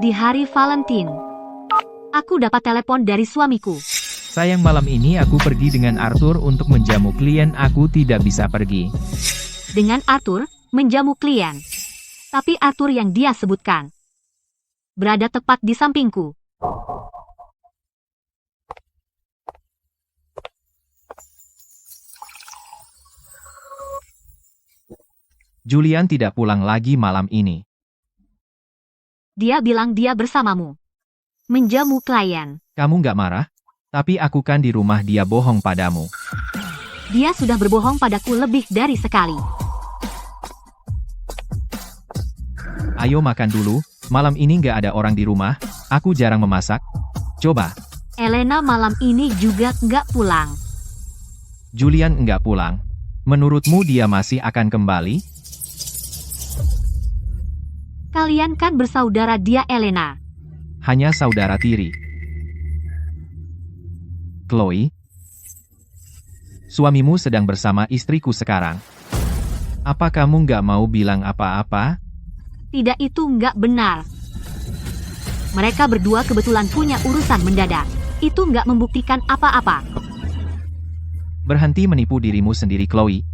di hari Valentine. Aku dapat telepon dari suamiku. Sayang, malam ini aku pergi dengan Arthur untuk menjamu klien. Aku tidak bisa pergi. Dengan Arthur, menjamu klien. Tapi Arthur yang dia sebutkan berada tepat di sampingku. Julian tidak pulang lagi malam ini. Dia bilang dia bersamamu. Menjamu klien. Kamu nggak marah? Tapi aku kan di rumah. Dia bohong padamu. Dia sudah berbohong padaku lebih dari sekali. Ayo makan dulu. Malam ini nggak ada orang di rumah. Aku jarang memasak. Coba. Elena malam ini juga nggak pulang. Julian nggak pulang. Menurutmu dia masih akan kembali? Kalian kan bersaudara, dia Elena. Hanya saudara tiri. Chloe, suamimu sedang bersama istriku sekarang. Apa kamu nggak mau bilang apa-apa? Tidak, itu nggak benar. Mereka berdua kebetulan punya urusan mendadak. Itu nggak membuktikan apa-apa. Berhenti menipu dirimu sendiri, Chloe.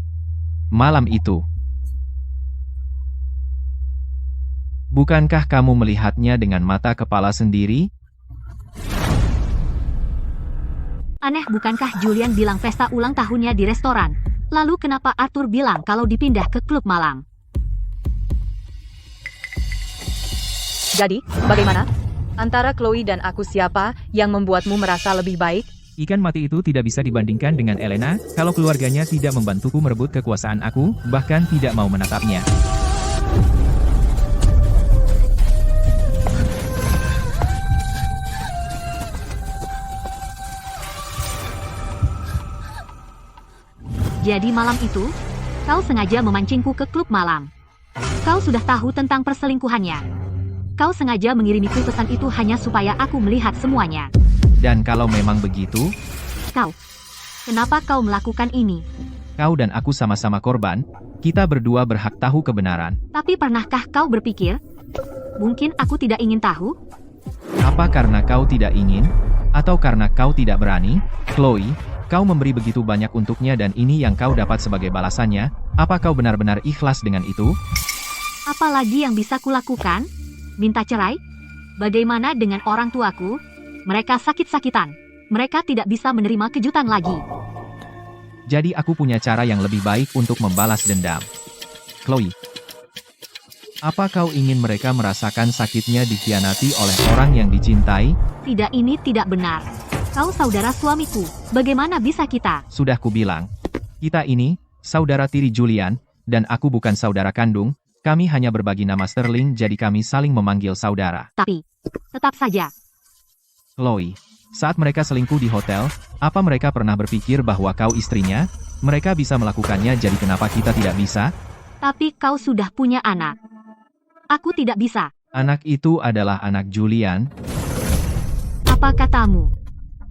Malam itu, bukankah kamu melihatnya dengan mata kepala sendiri? Aneh, bukankah Julian bilang pesta ulang tahunnya di restoran? Lalu kenapa Arthur bilang kalau dipindah ke klub malam? Jadi, bagaimana? Antara Chloe dan aku, siapa yang membuatmu merasa lebih baik? Ikan mati itu tidak bisa dibandingkan dengan Elena. Kalau keluarganya tidak membantuku merebut kekuasaan aku, bahkan tidak mau menatapnya. Jadi malam itu, kau sengaja memancingku ke klub malam. Kau sudah tahu tentang perselingkuhannya. Kau sengaja mengirimiku pesan itu hanya supaya aku melihat semuanya. Dan kalau memang begitu, kenapa kau melakukan ini? kau dan aku sama-sama korban. Kita berdua berhak tahu kebenaran. Tapi pernahkah kau berpikir, mungkin aku tidak ingin tahu? Apa karena kau tidak ingin? Atau karena kau tidak berani? Chloe, kau memberi begitu banyak untuknya dan ini yang kau dapat sebagai balasannya. Apa kau benar-benar ikhlas dengan itu? Apalagi yang bisa kulakukan? Minta cerai? Bagaimana dengan orang tuaku? Mereka sakit-sakitan. Mereka tidak bisa menerima kejutan lagi. Jadi aku punya cara yang lebih baik untuk membalas dendam. Chloe, apa kau ingin mereka merasakan sakitnya dikhianati oleh orang yang dicintai? Tidak, ini tidak benar. Kau saudara suamiku. Bagaimana bisa kita? Sudah kubilang. Kita ini, saudara tiri Julian, dan aku bukan saudara kandung. Kami hanya berbagi nama Sterling, jadi kami saling memanggil saudara. Tapi, tetap saja. Chloe, saat mereka selingkuh di hotel, apa mereka pernah berpikir bahwa kau istrinya? Mereka bisa melakukannya, jadi kenapa kita tidak bisa? Tapi kau sudah punya anak. Aku tidak bisa. Anak itu adalah anak Julian. Apa katamu?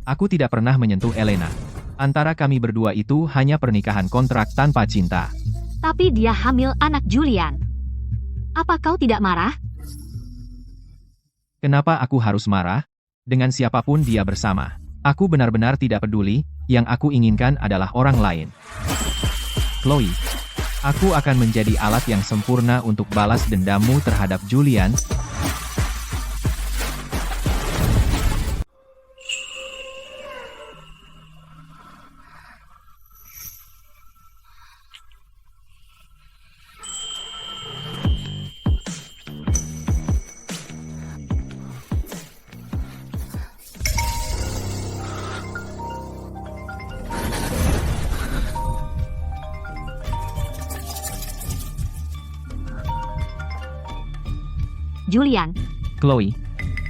Aku tidak pernah menyentuh Elena. Antara kami berdua itu hanya pernikahan kontrak tanpa cinta. Tapi dia hamil anak Julian. Apa kau tidak marah? Kenapa aku harus marah? Dengan siapapun dia bersama. Aku benar-benar tidak peduli, yang aku inginkan adalah orang lain. Chloe, aku akan menjadi alat yang sempurna untuk balas dendammu terhadap Julian. Julian, Chloe,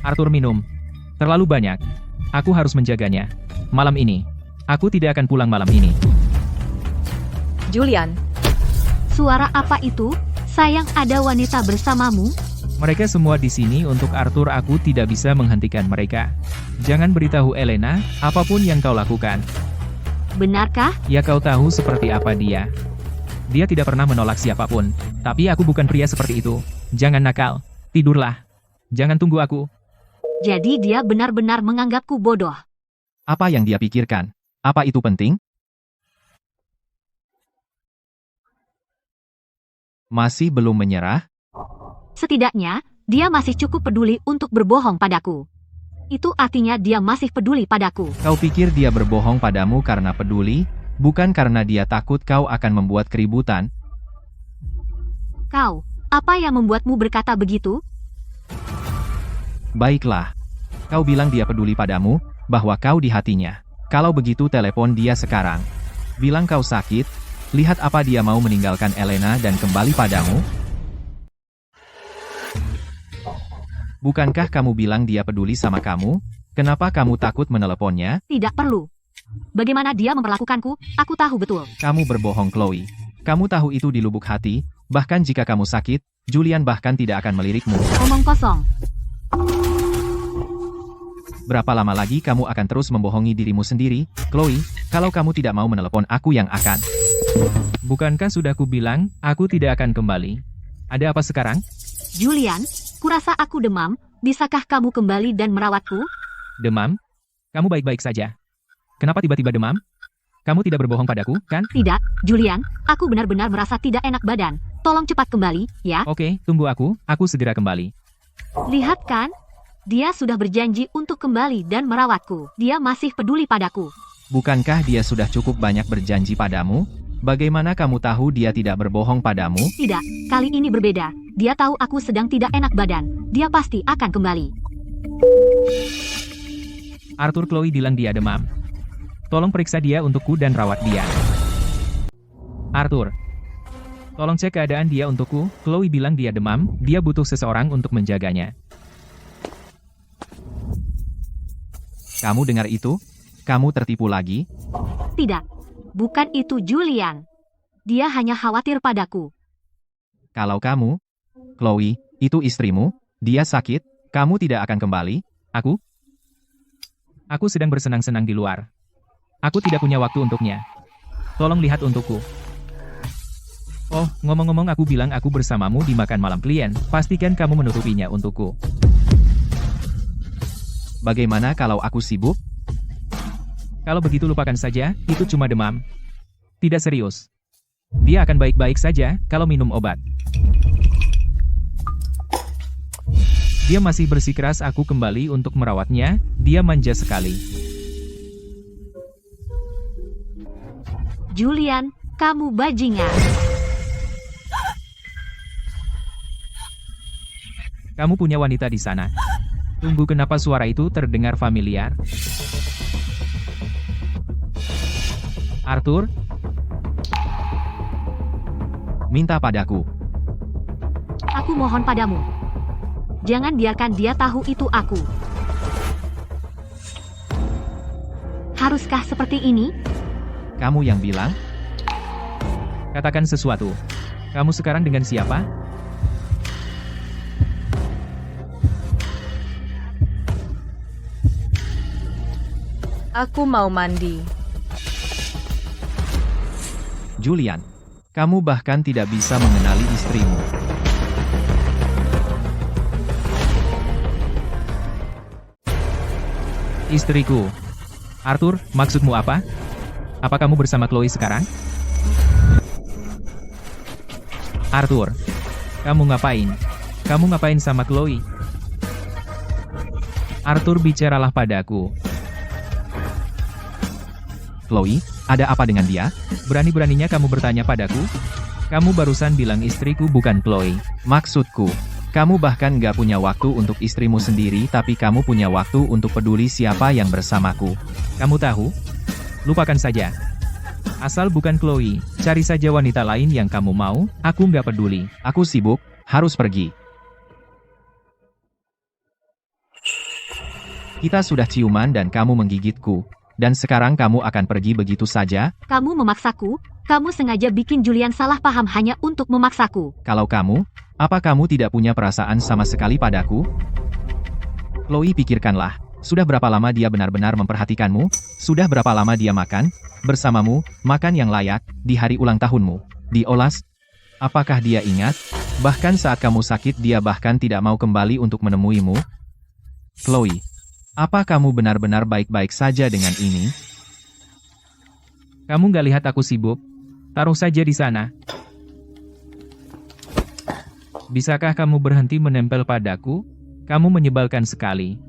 Arthur minum terlalu banyak. Aku harus menjaganya. Malam ini, aku tidak akan pulang malam ini. Julian, suara apa itu? Sayang, ada wanita bersamamu? Mereka semua di sini untuk Arthur. Aku tidak bisa menghentikan mereka. Jangan beritahu Elena, apapun yang kau lakukan. Benarkah? Ya, kau tahu seperti apa dia. Dia tidak pernah menolak siapapun. Tapi aku bukan pria seperti itu. Jangan nakal. Tidurlah. Jangan tunggu aku. Jadi dia benar-benar menganggapku bodoh. Apa yang dia pikirkan? Apa itu penting? Masih belum menyerah? Setidaknya, dia masih cukup peduli untuk berbohong padaku. Itu artinya dia masih peduli padaku. Kau pikir dia berbohong padamu karena peduli, bukan karena dia takut kau akan membuat keributan? Kau, apa yang membuatmu berkata begitu? Baiklah. Kau bilang dia peduli padamu, bahwa kau di hatinya. Kalau begitu telepon dia sekarang. Bilang kau sakit, lihat apa dia mau meninggalkan Elena dan kembali padamu? Bukankah kamu bilang dia peduli sama kamu? Kenapa kamu takut meneleponnya? Tidak perlu. Bagaimana dia memperlakukanku, aku tahu betul. Kamu berbohong, Chloe. Kamu tahu itu di lubuk hati, bahkan jika kamu sakit, Julian bahkan tidak akan melirikmu. Omong kosong. Berapa lama lagi kamu akan terus membohongi dirimu sendiri, Chloe? Kalau kamu tidak mau menelepon aku yang akan. Bukankah sudah kubilang, aku tidak akan kembali? Ada apa sekarang? Julian, kurasa aku demam, bisakah kamu kembali dan merawatku? Demam? Kamu baik-baik saja. Kenapa tiba-tiba demam? Kamu tidak berbohong padaku, kan? Tidak, Julian, aku benar-benar merasa tidak enak badan. Tolong cepat kembali, ya. Oke, tunggu aku segera kembali. Lihat kan? Dia sudah berjanji untuk kembali dan merawatku. Dia masih peduli padaku. Bukankah dia sudah cukup banyak berjanji padamu? Bagaimana kamu tahu dia tidak berbohong padamu? Tidak, kali ini berbeda. Dia tahu aku sedang tidak enak badan. Dia pasti akan kembali. Arthur, Chloe bilang dia demam. Tolong periksa dia untukku dan rawat dia. Arthur, tolong cek keadaan dia untukku. Chloe bilang dia demam, dia butuh seseorang untuk menjaganya. Kamu dengar itu? Kamu tertipu lagi? Tidak, bukan itu Julian. Dia hanya khawatir padaku. Kalau kamu, Chloe, itu istrimu, dia sakit, kamu tidak akan kembali? Aku sedang bersenang-senang di luar. Aku tidak punya waktu untuknya. Tolong lihat untukku. Oh, ngomong-ngomong aku bilang aku bersamamu di makan malam klien, pastikan kamu menutupinya untukku. Bagaimana kalau aku sibuk? Kalau begitu lupakan saja, itu cuma demam. Tidak serius. Dia akan baik-baik saja kalau minum obat. Dia masih bersikeras aku kembali untuk merawatnya, dia manja sekali. Julian, kamu bajingan. Kamu punya wanita di sana. Tunggu, kenapa suara itu terdengar familiar? Arthur? Minta padaku. Aku mohon padamu. Jangan biarkan dia tahu itu aku. Haruskah seperti ini? Kamu yang bilang? Katakan sesuatu. Kamu sekarang dengan siapa? Aku mau mandi. Julian, kamu bahkan tidak bisa mengenali istrimu. Istriku. Arthur, maksudmu apa? Apa kamu bersama Chloe sekarang? Arthur, kamu ngapain? Kamu ngapain sama Chloe? Arthur, bicaralah padaku. Chloe, ada apa dengan dia? Berani-beraninya kamu bertanya padaku? Kamu barusan bilang istriku bukan Chloe. Maksudku, kamu bahkan nggak punya waktu untuk istrimu sendiri, tapi kamu punya waktu untuk peduli siapa yang bersamaku. Kamu tahu? Lupakan saja. Asal bukan Chloe, cari saja wanita lain yang kamu mau, aku nggak peduli. Aku sibuk, harus pergi. Kita sudah ciuman dan kamu menggigitku. Dan sekarang kamu akan pergi begitu saja? Kamu memaksaku, kamu sengaja bikin Julian salah paham hanya untuk memaksaku. Kalau kamu, apa kamu tidak punya perasaan sama sekali padaku? Chloe, pikirkanlah, sudah berapa lama dia benar-benar memperhatikanmu? Sudah berapa lama dia makan bersamamu, makan yang layak, di hari ulang tahunmu, di Olas? Apakah dia ingat? Bahkan saat kamu sakit dia bahkan tidak mau kembali untuk menemuimu? Chloe, apa kamu benar-benar baik-baik saja dengan ini? Kamu nggak lihat aku sibuk? Taruh saja di sana. Bisakah kamu berhenti menempel padaku? Kamu menyebalkan sekali.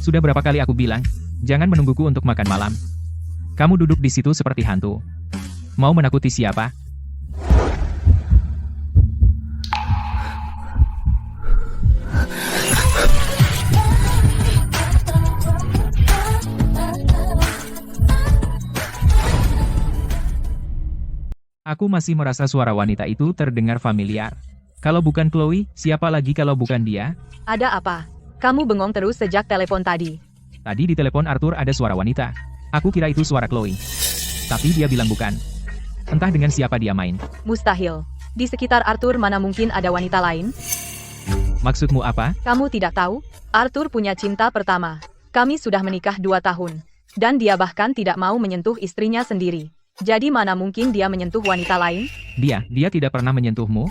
Sudah berapa kali aku bilang, jangan menungguku untuk makan malam. Kamu duduk di situ seperti hantu. Mau menakuti siapa? Aku masih merasa suara wanita itu terdengar familiar. Kalau bukan Chloe, siapa lagi kalau bukan dia? Ada apa? Kamu bengong terus sejak telepon tadi. Tadi di telepon Arthur ada suara wanita. Aku kira itu suara Chloe. Tapi dia bilang bukan. Entah dengan siapa dia main. Mustahil. Di sekitar Arthur mana mungkin ada wanita lain? Maksudmu apa? Kamu tidak tahu? Arthur punya cinta pertama. Kami sudah menikah 2 tahun. Dan dia bahkan tidak mau menyentuh istrinya sendiri. Jadi mana mungkin dia menyentuh wanita lain? Dia tidak pernah menyentuhmu?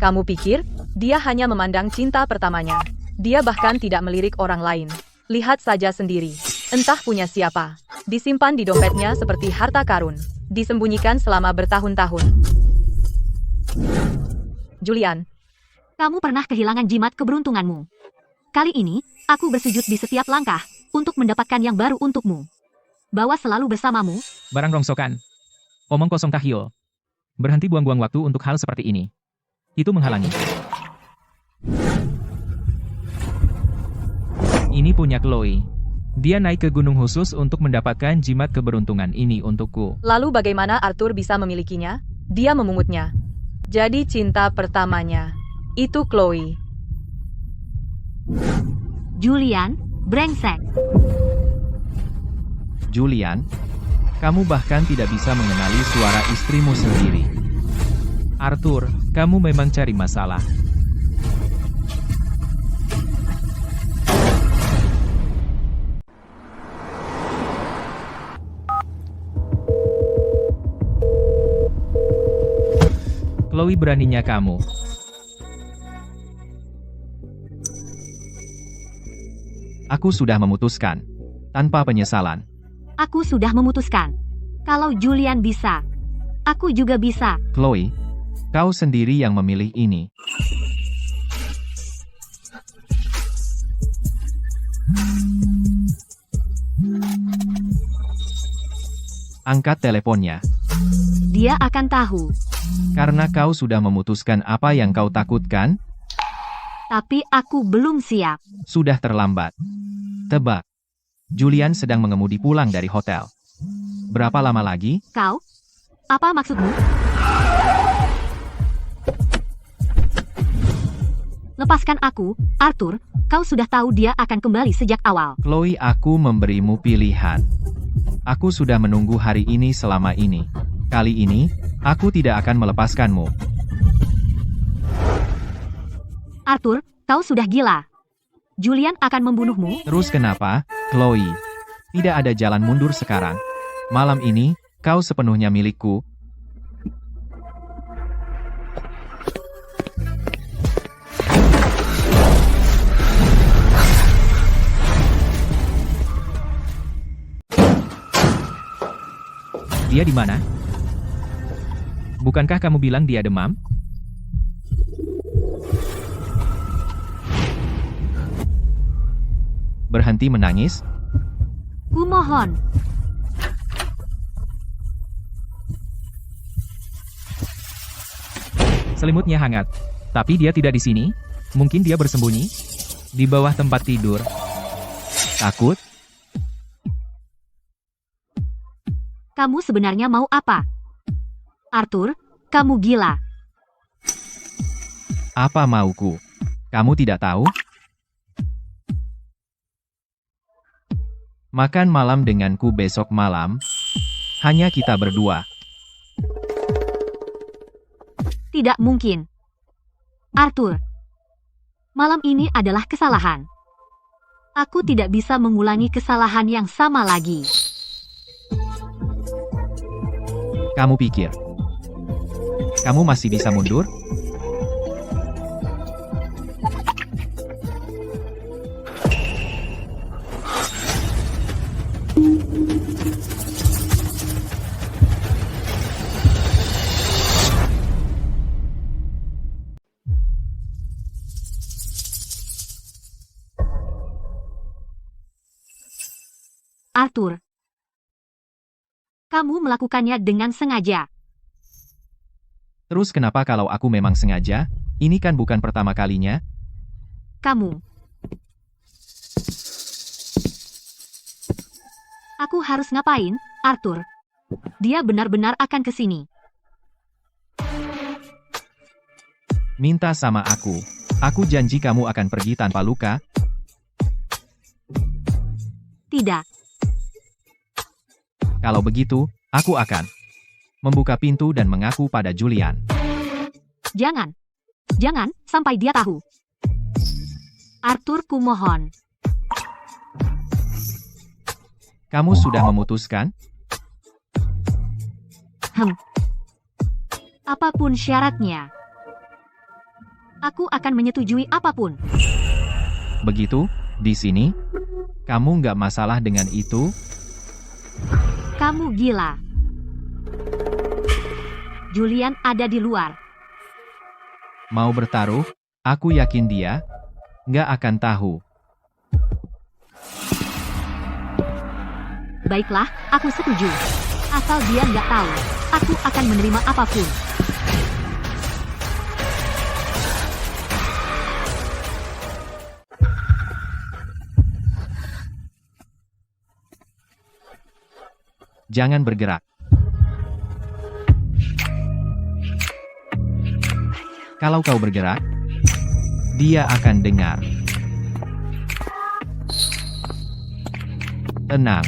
Kamu pikir? Dia hanya memandang cinta pertamanya. Dia bahkan tidak melirik orang lain. Lihat saja sendiri. Entah punya siapa. Disimpan di dompetnya seperti harta karun. Disembunyikan selama bertahun-tahun. Julian. Kamu pernah kehilangan jimat keberuntunganmu. Kali ini, aku bersujud di setiap langkah untuk mendapatkan yang baru untukmu. Bawa selalu bersamamu. Barang rongsokan. Omong kosong tahyul. Berhenti buang-buang waktu untuk hal seperti ini. Itu menghalangi. Ini punya Chloe. Dia naik ke gunung khusus untuk mendapatkan jimat keberuntungan ini untukku. Lalu bagaimana Arthur bisa memilikinya? Dia memungutnya. Jadi cinta pertamanya. Itu Chloe. Julian, brengsek. Julian, kamu bahkan tidak bisa mengenali suara istrimu sendiri. Arthur, kamu memang cari masalah. Chloe, beraninya kamu. Aku sudah memutuskan. Tanpa penyesalan. Aku sudah memutuskan. Kalau Julian bisa, aku juga bisa. Chloe, kau sendiri yang memilih ini. Angkat teleponnya. Dia akan tahu. Karena kau sudah memutuskan apa yang kau takutkan, Tapi aku belum siap. sudah terlambat. Tebak. Julian sedang mengemudi pulang dari hotel. Berapa lama lagi? Kau? Apa maksudmu? Lepaskan aku, Arthur. Kau sudah tahu dia akan kembali sejak awal. Chloe, aku memberimu pilihan. Aku sudah menunggu hari ini selama ini. Kali ini, aku tidak akan melepaskanmu. Arthur, kau sudah gila. Julian akan membunuhmu. Terus kenapa, Chloe? Tidak ada jalan mundur sekarang. Malam ini, kau sepenuhnya milikku. Dia di mana? Bukankah kamu bilang dia demam? Berhenti menangis. Kumohon. Selimutnya hangat. Tapi dia tidak di sini. Mungkin dia bersembunyi di bawah tempat tidur. Takut? Kamu sebenarnya mau apa? Arthur, kamu gila. Apa mauku? Kamu tidak tahu? Makan malam denganku besok malam. Hanya kita berdua. Tidak mungkin. Arthur, malam ini adalah kesalahan. Aku tidak bisa mengulangi kesalahan yang sama lagi. Kamu pikir kamu masih bisa mundur? Arthur, kamu melakukannya dengan sengaja. Terus kenapa kalau aku memang sengaja? Ini kan bukan pertama kalinya. Kamu. Aku harus ngapain, Arthur? Dia benar-benar akan ke sini. Minta sama aku. Aku janji kamu akan pergi tanpa luka. Tidak. Kalau begitu, aku akan membuka pintu dan mengaku pada Julian. Jangan. Jangan, sampai dia tahu. Arthur, kumohon. Kamu sudah memutuskan? Apapun syaratnya. Aku akan menyetujui apapun. Begitu, di sini? Kamu nggak masalah dengan itu? Kamu gila. Julian ada di luar. Mau bertaruh? Aku yakin dia nggak akan tahu. Baiklah, aku setuju. Asal dia nggak tahu, aku akan menerima apapun. Jangan bergerak. Kalau kau bergerak, dia akan dengar. Tenang.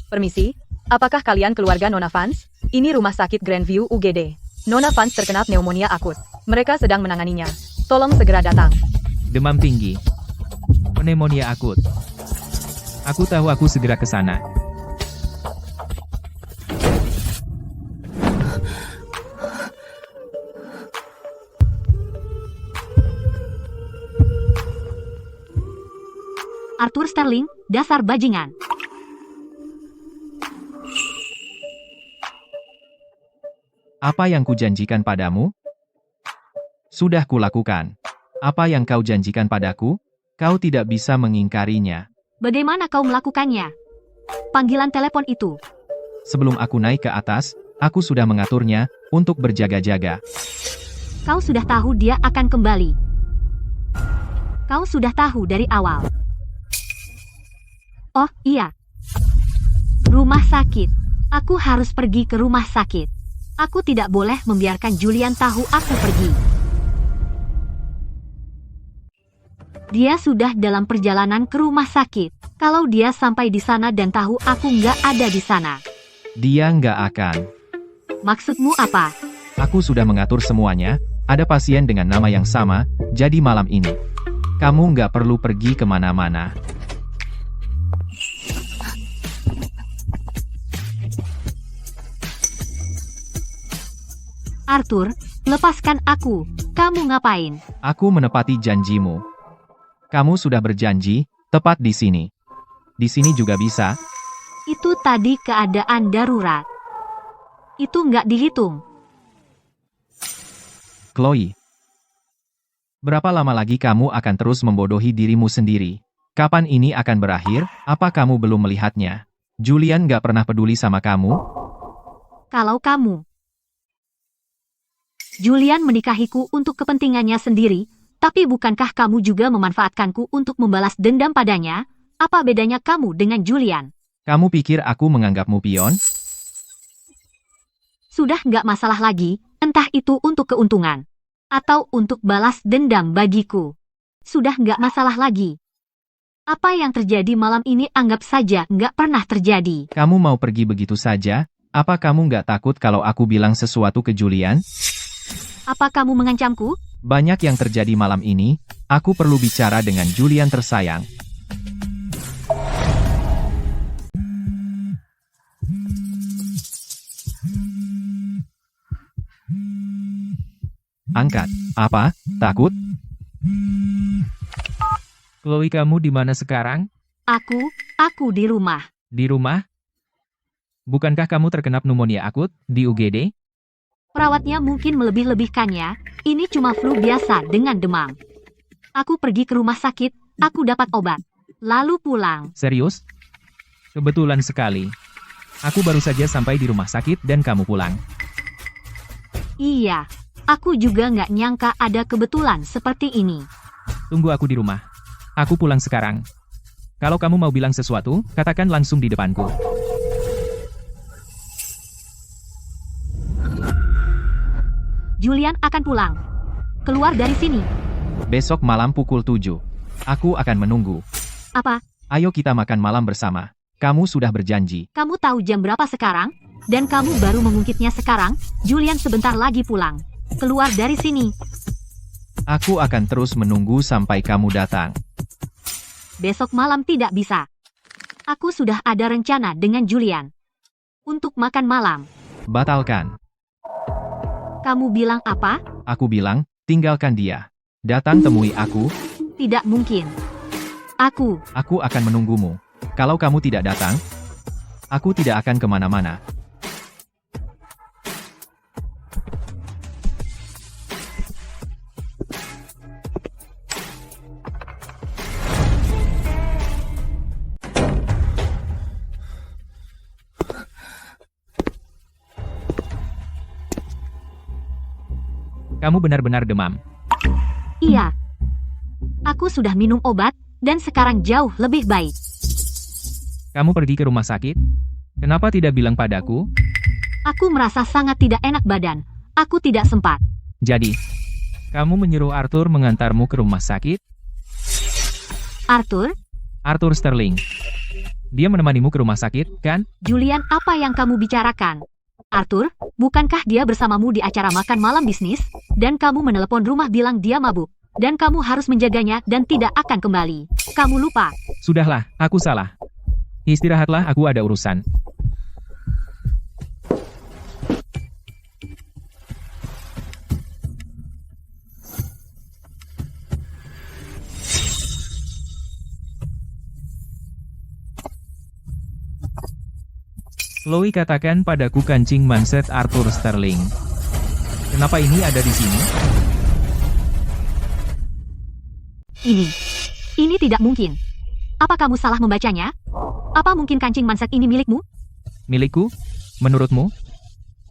Permisi, apakah kalian keluarga Nona Vance? Ini rumah sakit Grandview UGD. Nona Vance terkena pneumonia akut. Mereka sedang menanganinya. Tolong segera datang. Demam tinggi. Pneumonia akut. Aku tahu, aku segera ke sana. Arthur Sterling, dasar bajingan. Apa yang kujanjikan padamu? Sudah kulakukan. Apa yang kau janjikan padaku? Kau tidak bisa mengingkarinya. Bagaimana kau melakukannya? Panggilan telepon itu. Sebelum aku naik ke atas, aku sudah mengaturnya untuk berjaga-jaga. Kau sudah tahu dia akan kembali. Kau sudah tahu dari awal. Oh, iya. Rumah sakit. Aku harus pergi ke rumah sakit. Aku tidak boleh membiarkan Julian tahu aku pergi. Dia sudah dalam perjalanan ke rumah sakit. Kalau dia sampai di sana dan tahu aku nggak ada di sana. Dia nggak akan. Maksudmu apa? Aku sudah mengatur semuanya. Ada pasien dengan nama yang sama, jadi malam ini kamu nggak perlu pergi kemana-mana. Arthur, lepaskan aku. Kamu ngapain? Aku menepati janjimu. Kamu sudah berjanji, tepat di sini. Di sini juga bisa. Itu tadi keadaan darurat. Itu nggak dihitung. Chloe. Berapa lama lagi kamu akan terus membodohi dirimu sendiri? Kapan ini akan berakhir? Apa kamu belum melihatnya? Julian nggak pernah peduli sama kamu? Kalau kamu. Julian menikahiku untuk kepentingannya sendiri, tapi bukankah kamu juga memanfaatkanku untuk membalas dendam padanya? Apa bedanya kamu dengan Julian? Kamu pikir aku menganggapmu pion? Sudah nggak masalah lagi, entah itu untuk keuntungan. Atau untuk balas dendam bagiku. Sudah nggak masalah lagi. Apa yang terjadi malam ini anggap saja nggak pernah terjadi. Kamu mau pergi begitu saja? Apa kamu nggak takut kalau aku bilang sesuatu ke Julian? Apa kamu mengancamku? Banyak yang terjadi malam ini, aku perlu bicara dengan Julian tersayang. Angkat. Apa? Takut? Chloe, kamu di mana sekarang? Aku di rumah. Di rumah? Bukankah kamu terkena pneumonia akut di UGD? Perawatnya mungkin melebih-lebihkannya, ini cuma flu biasa dengan demam. Aku pergi ke rumah sakit, aku dapat obat. Lalu pulang. Serius? Kebetulan sekali. Aku baru saja sampai di rumah sakit dan kamu pulang. Iya, aku juga nggak nyangka ada kebetulan seperti ini. Tunggu aku di rumah. Aku pulang sekarang. Kalau kamu mau bilang sesuatu, katakan langsung di depanku. Julian akan pulang. Keluar dari sini. Besok malam pukul 7. Aku akan menunggu. Apa? Ayo kita makan malam bersama. Kamu sudah berjanji. Kamu tahu jam berapa sekarang? Dan kamu baru mengungkitnya sekarang? Julian sebentar lagi pulang. Keluar dari sini. Aku akan terus menunggu sampai kamu datang. Besok malam tidak bisa. Aku sudah ada rencana dengan Julian. Untuk makan malam. Batalkan. Kamu bilang apa? Aku bilang, tinggalkan dia. Datang temui aku. Tidak mungkin. Aku Akan menunggumu. Kalau kamu tidak datang, aku tidak akan kemana-mana. Kamu benar-benar demam. Iya. Aku sudah minum obat, dan sekarang jauh lebih baik. Kamu pergi ke rumah sakit? Kenapa tidak bilang padaku? Aku merasa sangat tidak enak badan. Aku tidak sempat. Jadi, kamu menyuruh Arthur mengantarmu ke rumah sakit? Arthur? Arthur Sterling. Dia menemanimu ke rumah sakit, kan? Julian, apa yang kamu bicarakan? Arthur, bukankah dia bersamamu di acara makan malam bisnis? Dan kamu menelepon rumah bilang dia mabuk. Dan kamu harus menjaganya dan tidak akan kembali. Kamu lupa. Sudahlah, aku salah. Istirahatlah, aku ada urusan. Chloe, katakan padaku kancing manset Arthur Sterling. Kenapa ini ada di sini? Ini tidak mungkin. Apa kamu salah membacanya? Apa mungkin kancing manset ini milikmu? Milikku? Menurutmu?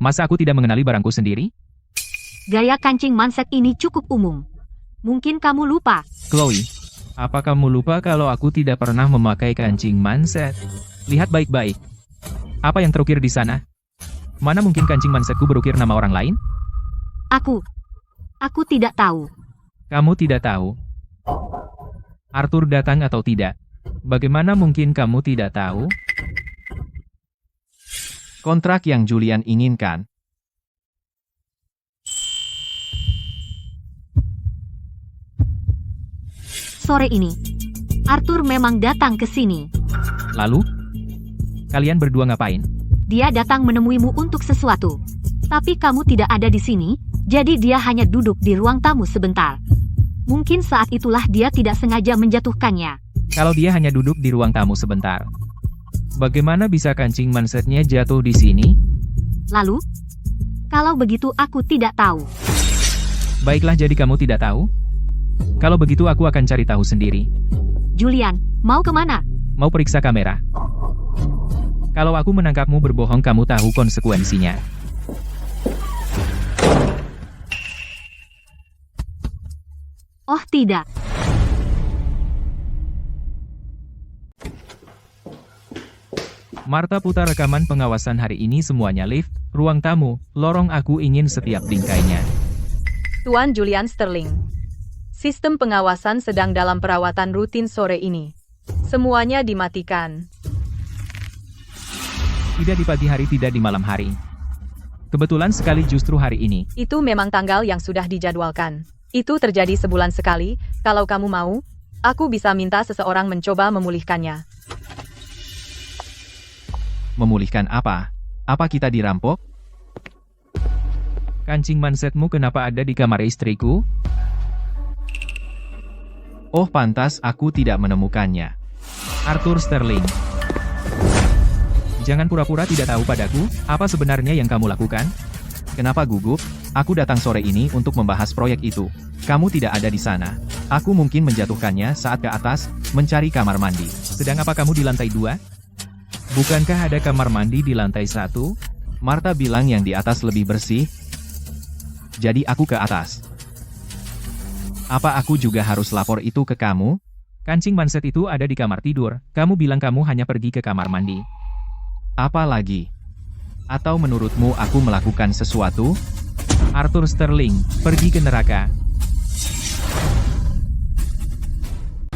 Masa aku tidak mengenali barangku sendiri? Gaya kancing manset ini cukup umum. Mungkin kamu lupa. Chloe, apa kamu lupa kalau aku tidak pernah memakai kancing manset? Lihat baik-baik. Apa yang terukir di sana? Mana mungkin kancing mansetku berukir nama orang lain? Aku tidak tahu. Kamu tidak tahu. Arthur datang atau tidak? Bagaimana mungkin kamu tidak tahu? Kontrak yang Julian inginkan. Sore ini, Arthur memang datang ke sini. Lalu? Kalian berdua ngapain? Dia datang menemuimu untuk sesuatu. Tapi kamu tidak ada di sini, jadi dia hanya duduk di ruang tamu sebentar. Mungkin saat itulah dia tidak sengaja menjatuhkannya. Kalau dia hanya duduk di ruang tamu sebentar, bagaimana bisa kancing mansetnya jatuh di sini? Lalu? Kalau begitu aku tidak tahu. Baiklah, jadi kamu tidak tahu? Kalau begitu aku akan cari tahu sendiri. Julian, mau kemana? Mau periksa kamera. Kalau aku menangkapmu berbohong, kamu tahu konsekuensinya. Oh tidak. Marta putar rekaman pengawasan hari ini semuanya lift, ruang tamu, lorong, aku ingin setiap bingkainya. Tuan Julian Sterling. Sistem pengawasan sedang dalam perawatan rutin sore ini. Semuanya dimatikan. Tidak di pagi hari, tidak di malam hari. Kebetulan sekali justru hari ini. Itu memang tanggal yang sudah dijadwalkan. Itu terjadi sebulan sekali, kalau kamu mau, aku bisa minta seseorang mencoba memulihkannya. Memulihkan apa? Apa kita dirampok? Kancing mansetmu kenapa ada di kamar istriku? Oh pantas aku tidak menemukannya. Arthur Sterling. Jangan pura-pura tidak tahu padaku, apa sebenarnya yang kamu lakukan? Kenapa gugup? Aku datang sore ini untuk membahas proyek itu. Kamu tidak ada di sana. Aku mungkin menjatuhkannya saat ke atas, mencari kamar mandi. Sedang apa kamu di lantai 2? Bukankah ada kamar mandi di lantai 1? Martha bilang yang di atas lebih bersih. Jadi aku ke atas. Apa aku juga harus lapor itu ke kamu? Kancing manset itu ada di kamar tidur, kamu bilang kamu hanya pergi ke kamar mandi. Apa lagi? Atau menurutmu aku melakukan sesuatu? Arthur Sterling, pergi ke neraka.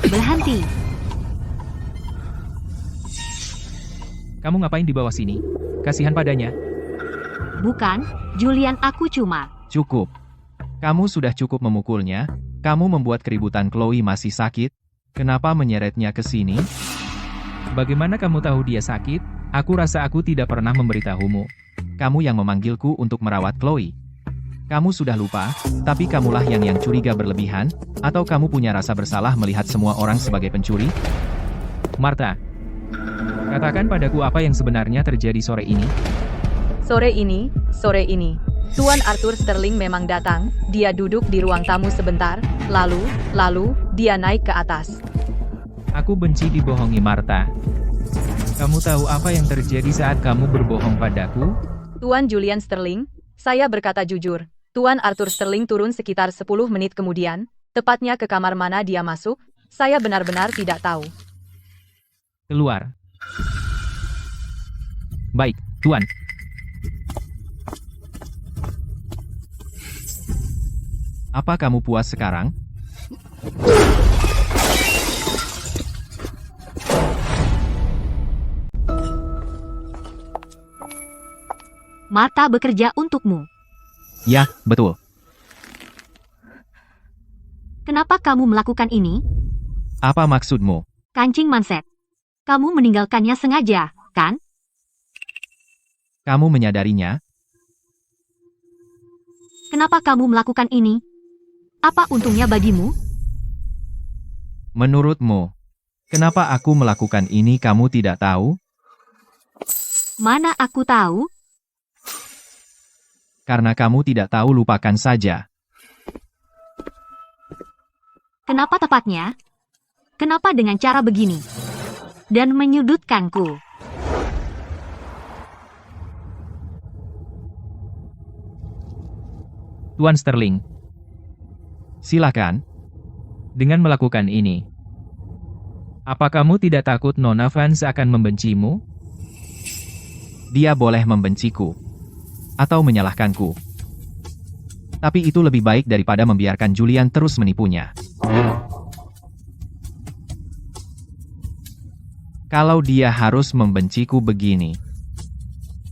Berhenti. Kamu ngapain di bawah sini? Kasihan padanya. Bukan, Julian, aku cuma... Cukup. Kamu sudah cukup memukulnya. Kamu membuat keributan Chloe masih sakit. Kenapa menyeretnya ke sini? Bagaimana kamu tahu dia sakit? Aku rasa aku tidak pernah memberitahumu. Kamu yang memanggilku untuk merawat Chloe. Kamu sudah lupa, tapi kamulah yang curiga berlebihan, atau kamu punya rasa bersalah melihat semua orang sebagai pencuri? Martha, katakan padaku apa yang sebenarnya terjadi sore ini. Sore ini, Tuan Arthur Sterling memang datang, dia duduk di ruang tamu sebentar, lalu, dia naik ke atas. Aku benci dibohongi Martha. Kamu tahu apa yang terjadi saat kamu berbohong padaku? Tuan Julian Sterling, saya berkata jujur, Tuan Arthur Sterling turun sekitar 10 menit kemudian, tepatnya ke kamar mana dia masuk, saya benar-benar tidak tahu. Keluar. Baik, Tuan. Apa kamu puas sekarang? Martha bekerja untukmu. Ya, betul. Kenapa kamu melakukan ini? Apa maksudmu? Kancing manset. Kamu meninggalkannya sengaja, kan? Kamu menyadarinya? Kenapa kamu melakukan ini? Apa untungnya bagimu? Menurutmu, kenapa aku melakukan ini kamu tidak tahu? Mana aku tahu? Karena kamu tidak tahu lupakan saja. Kenapa tepatnya? Kenapa dengan cara begini? Dan menyudutkanku. Tuan Sterling, Silakan. dengan melakukan ini, apa kamu tidak takut Nona Vance akan membencimu? Dia boleh membenciku. Atau menyalahkanku. Tapi itu lebih baik daripada membiarkan Julian terus menipunya. Kalau dia harus membenciku begini,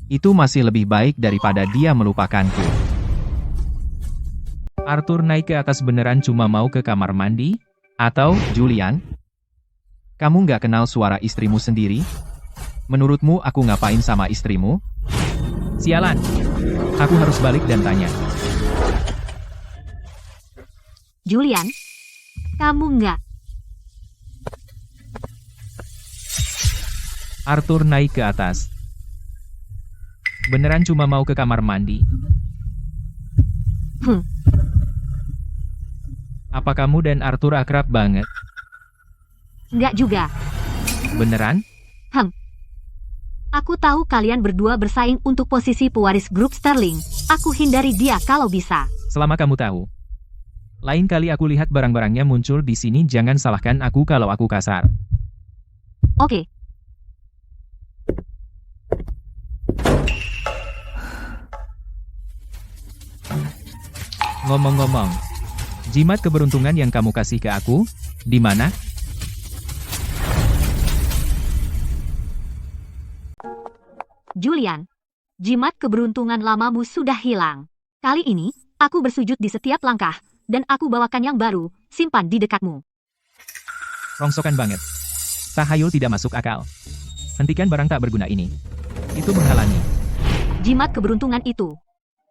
itu masih lebih baik daripada dia melupakanku. Arthur naik ke atas beneran cuma mau ke kamar mandi? Atau, Julian, kamu nggak kenal suara istrimu sendiri? Menurutmu aku ngapain sama istrimu? sialan, aku harus balik dan tanya. Julian, kamu nggak? Arthur naik ke atas. Beneran cuma mau ke kamar mandi? Apa kamu dan Arthur akrab banget? Nggak juga. Beneran? Aku tahu kalian berdua bersaing untuk posisi pewaris grup Sterling. Aku hindari dia kalau bisa. Selama kamu tahu. Lain kali aku lihat barang-barangnya muncul di sini, jangan salahkan aku kalau aku kasar. Oke. Ngomong-ngomong, jimat keberuntungan yang kamu kasih ke aku, di mana? Julian, jimat keberuntungan lamamu sudah hilang. Kali ini, aku bersujud di setiap langkah. dan aku bawakan yang baru, simpan di dekatmu. Rongsokan banget. Tahayul tidak masuk akal. Hentikan barang tak berguna ini. Itu menghalangi. Jimat keberuntungan itu.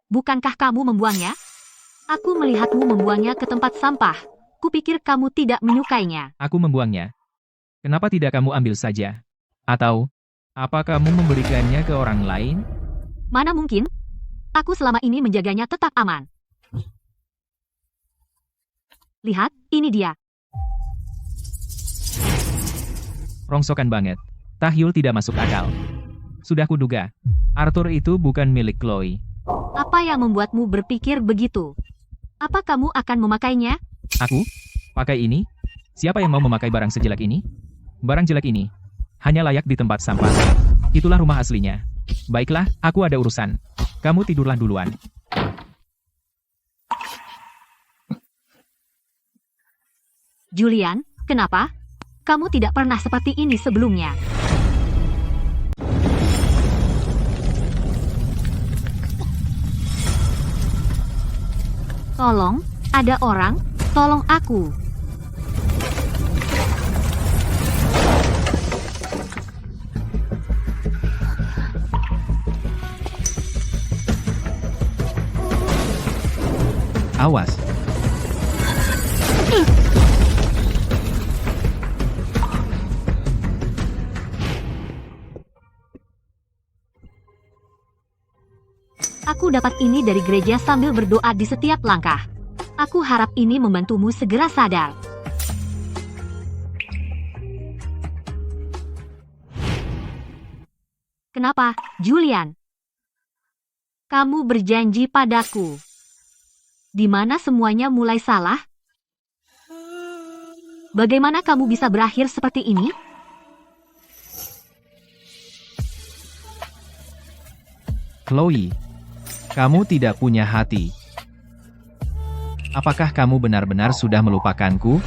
Bukankah kamu membuangnya? Aku melihatmu membuangnya ke tempat sampah. Kupikir kamu tidak menyukainya. Aku membuangnya. Kenapa tidak kamu ambil saja? Atau, apa kamu memberikannya ke orang lain? Mana mungkin? Aku selama ini menjaganya tetap aman. Lihat, ini dia. Rongsokan banget. Tahyul tidak masuk akal. Sudah kuduga. Arthur itu bukan milik Chloe. Apa yang membuatmu berpikir begitu? Apa kamu akan memakainya? Aku? Pakai ini? Siapa yang mau memakai barang sejelek ini? Barang jelek ini hanya layak di tempat sampah. Itulah rumah aslinya. Baiklah, aku ada urusan. Kamu tidurlah duluan. Julian, kenapa? Kamu tidak pernah seperti ini sebelumnya. Tolong, ada orang, tolong aku. Awas. Aku dapat ini dari gereja sambil berdoa di setiap langkah. Aku harap ini membantumu segera sadar. Kenapa, Julian? Kamu berjanji padaku. Di mana semuanya mulai salah? Bagaimana kamu bisa berakhir seperti ini? Chloe, kamu tidak punya hati. Apakah kamu benar-benar sudah melupakanku?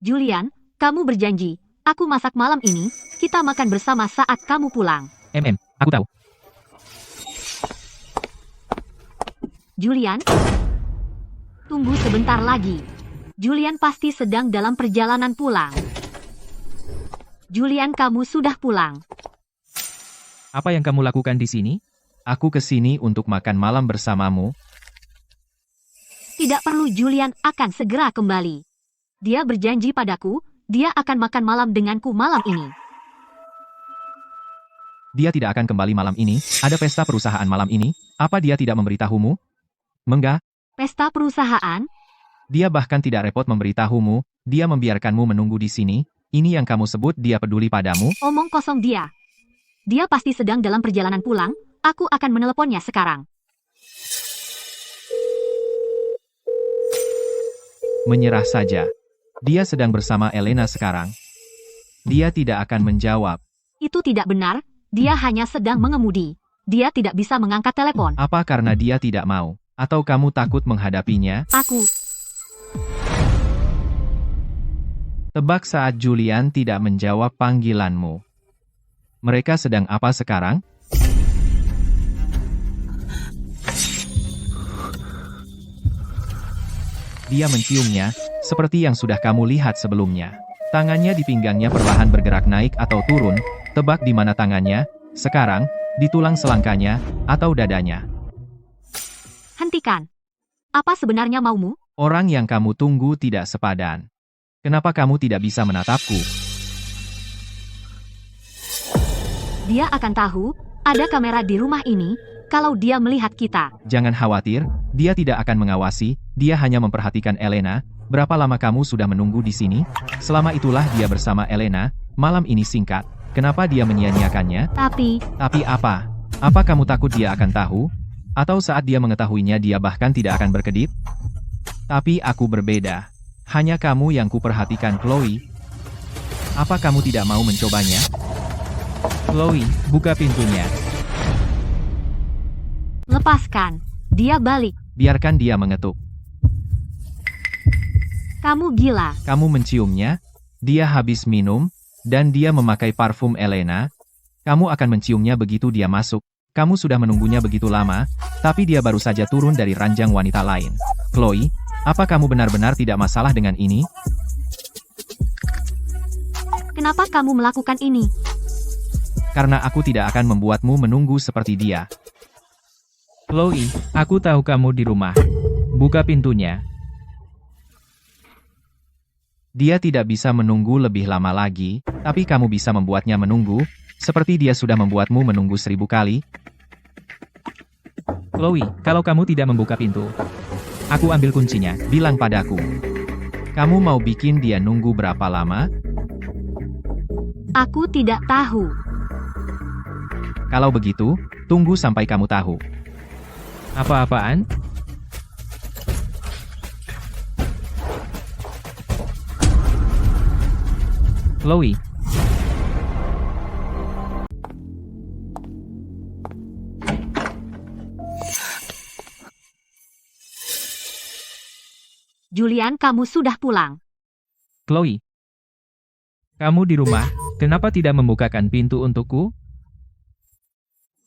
Julian, kamu berjanji, aku masak malam ini, kita makan bersama saat kamu pulang. Aku tahu. Julian, tunggu sebentar lagi. Julian pasti sedang dalam perjalanan pulang. Julian, kamu sudah pulang. Apa yang kamu lakukan di sini? Aku ke sini untuk makan malam bersamamu. Tidak perlu, Julian akan segera kembali. Dia berjanji padaku, dia akan makan malam denganku malam ini. Dia tidak akan kembali malam ini. Ada pesta perusahaan malam ini. Apa dia tidak memberitahumu? Enggak. Pesta perusahaan? Dia bahkan tidak repot memberitahumu. Dia membiarkanmu menunggu di sini. Ini yang kamu sebut dia peduli padamu? Omong kosong dia. Dia pasti sedang dalam perjalanan pulang. Aku akan meneleponnya sekarang. Menyerah saja. Dia sedang bersama Elena sekarang. Dia tidak akan menjawab. Itu tidak benar. Dia hanya sedang mengemudi. Dia tidak bisa mengangkat telepon. Apa karena dia tidak mau? Atau kamu takut menghadapinya? Aku. Tebak saat Julian tidak menjawab panggilanmu. Mereka sedang apa sekarang? Dia menciumnya, seperti yang sudah kamu lihat sebelumnya. Tangannya di pinggangnya perlahan bergerak naik atau turun. Tebak di mana tangannya, sekarang, di tulang selangkanya, atau dadanya. Hentikan. Apa sebenarnya maumu? Orang yang kamu tunggu tidak sepadan. Kenapa kamu tidak bisa menatapku? Dia akan tahu, ada kamera di rumah ini, kalau dia melihat kita. Jangan khawatir, dia tidak akan mengawasi, dia hanya memperhatikan Elena. Berapa lama kamu sudah menunggu di sini? Selama itulah dia bersama Elena, malam ini singkat. Kenapa dia menyia-nyiakannya? Tapi apa? Apa kamu takut dia akan tahu? Atau saat dia mengetahuinya dia bahkan tidak akan berkedip? Tapi aku berbeda. Hanya kamu yang kuperhatikan, Chloe. Apa kamu tidak mau mencobanya? Chloe, buka pintunya. lepaskan. Dia balik. Biarkan dia mengetuk. Kamu gila. Kamu menciumnya? Dia habis minum? dan dia memakai parfum Elena, kamu akan menciumnya begitu dia masuk. Kamu sudah menunggunya begitu lama, tapi dia baru saja turun dari ranjang wanita lain. Chloe, apa kamu benar-benar tidak masalah dengan ini? Kenapa kamu melakukan ini? Karena aku tidak akan membuatmu menunggu seperti dia. Chloe, aku tahu kamu di rumah. Buka pintunya. Dia tidak bisa menunggu lebih lama lagi, tapi kamu bisa membuatnya menunggu, seperti dia sudah membuatmu menunggu 1000 kali. Chloe, kalau kamu tidak membuka pintu, aku ambil kuncinya. Bilang padaku. Kamu mau bikin dia nunggu berapa lama? Aku tidak tahu. Kalau begitu, tunggu sampai kamu tahu. Apa-apaan? Chloe, Julian, kamu sudah pulang. Chloe. Kamu di rumah, kenapa tidak membukakan pintu untukku?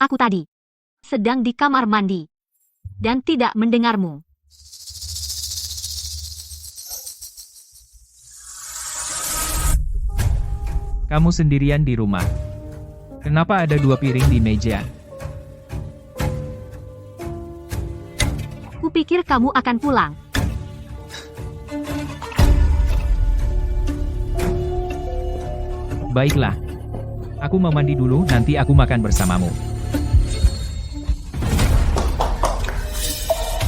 Aku tadi sedang di kamar mandi dan tidak mendengarmu. Kamu sendirian di rumah. Kenapa ada 2 piring di meja? Kupikir kamu akan pulang. Baiklah. Aku mau mandi dulu, nanti aku makan bersamamu.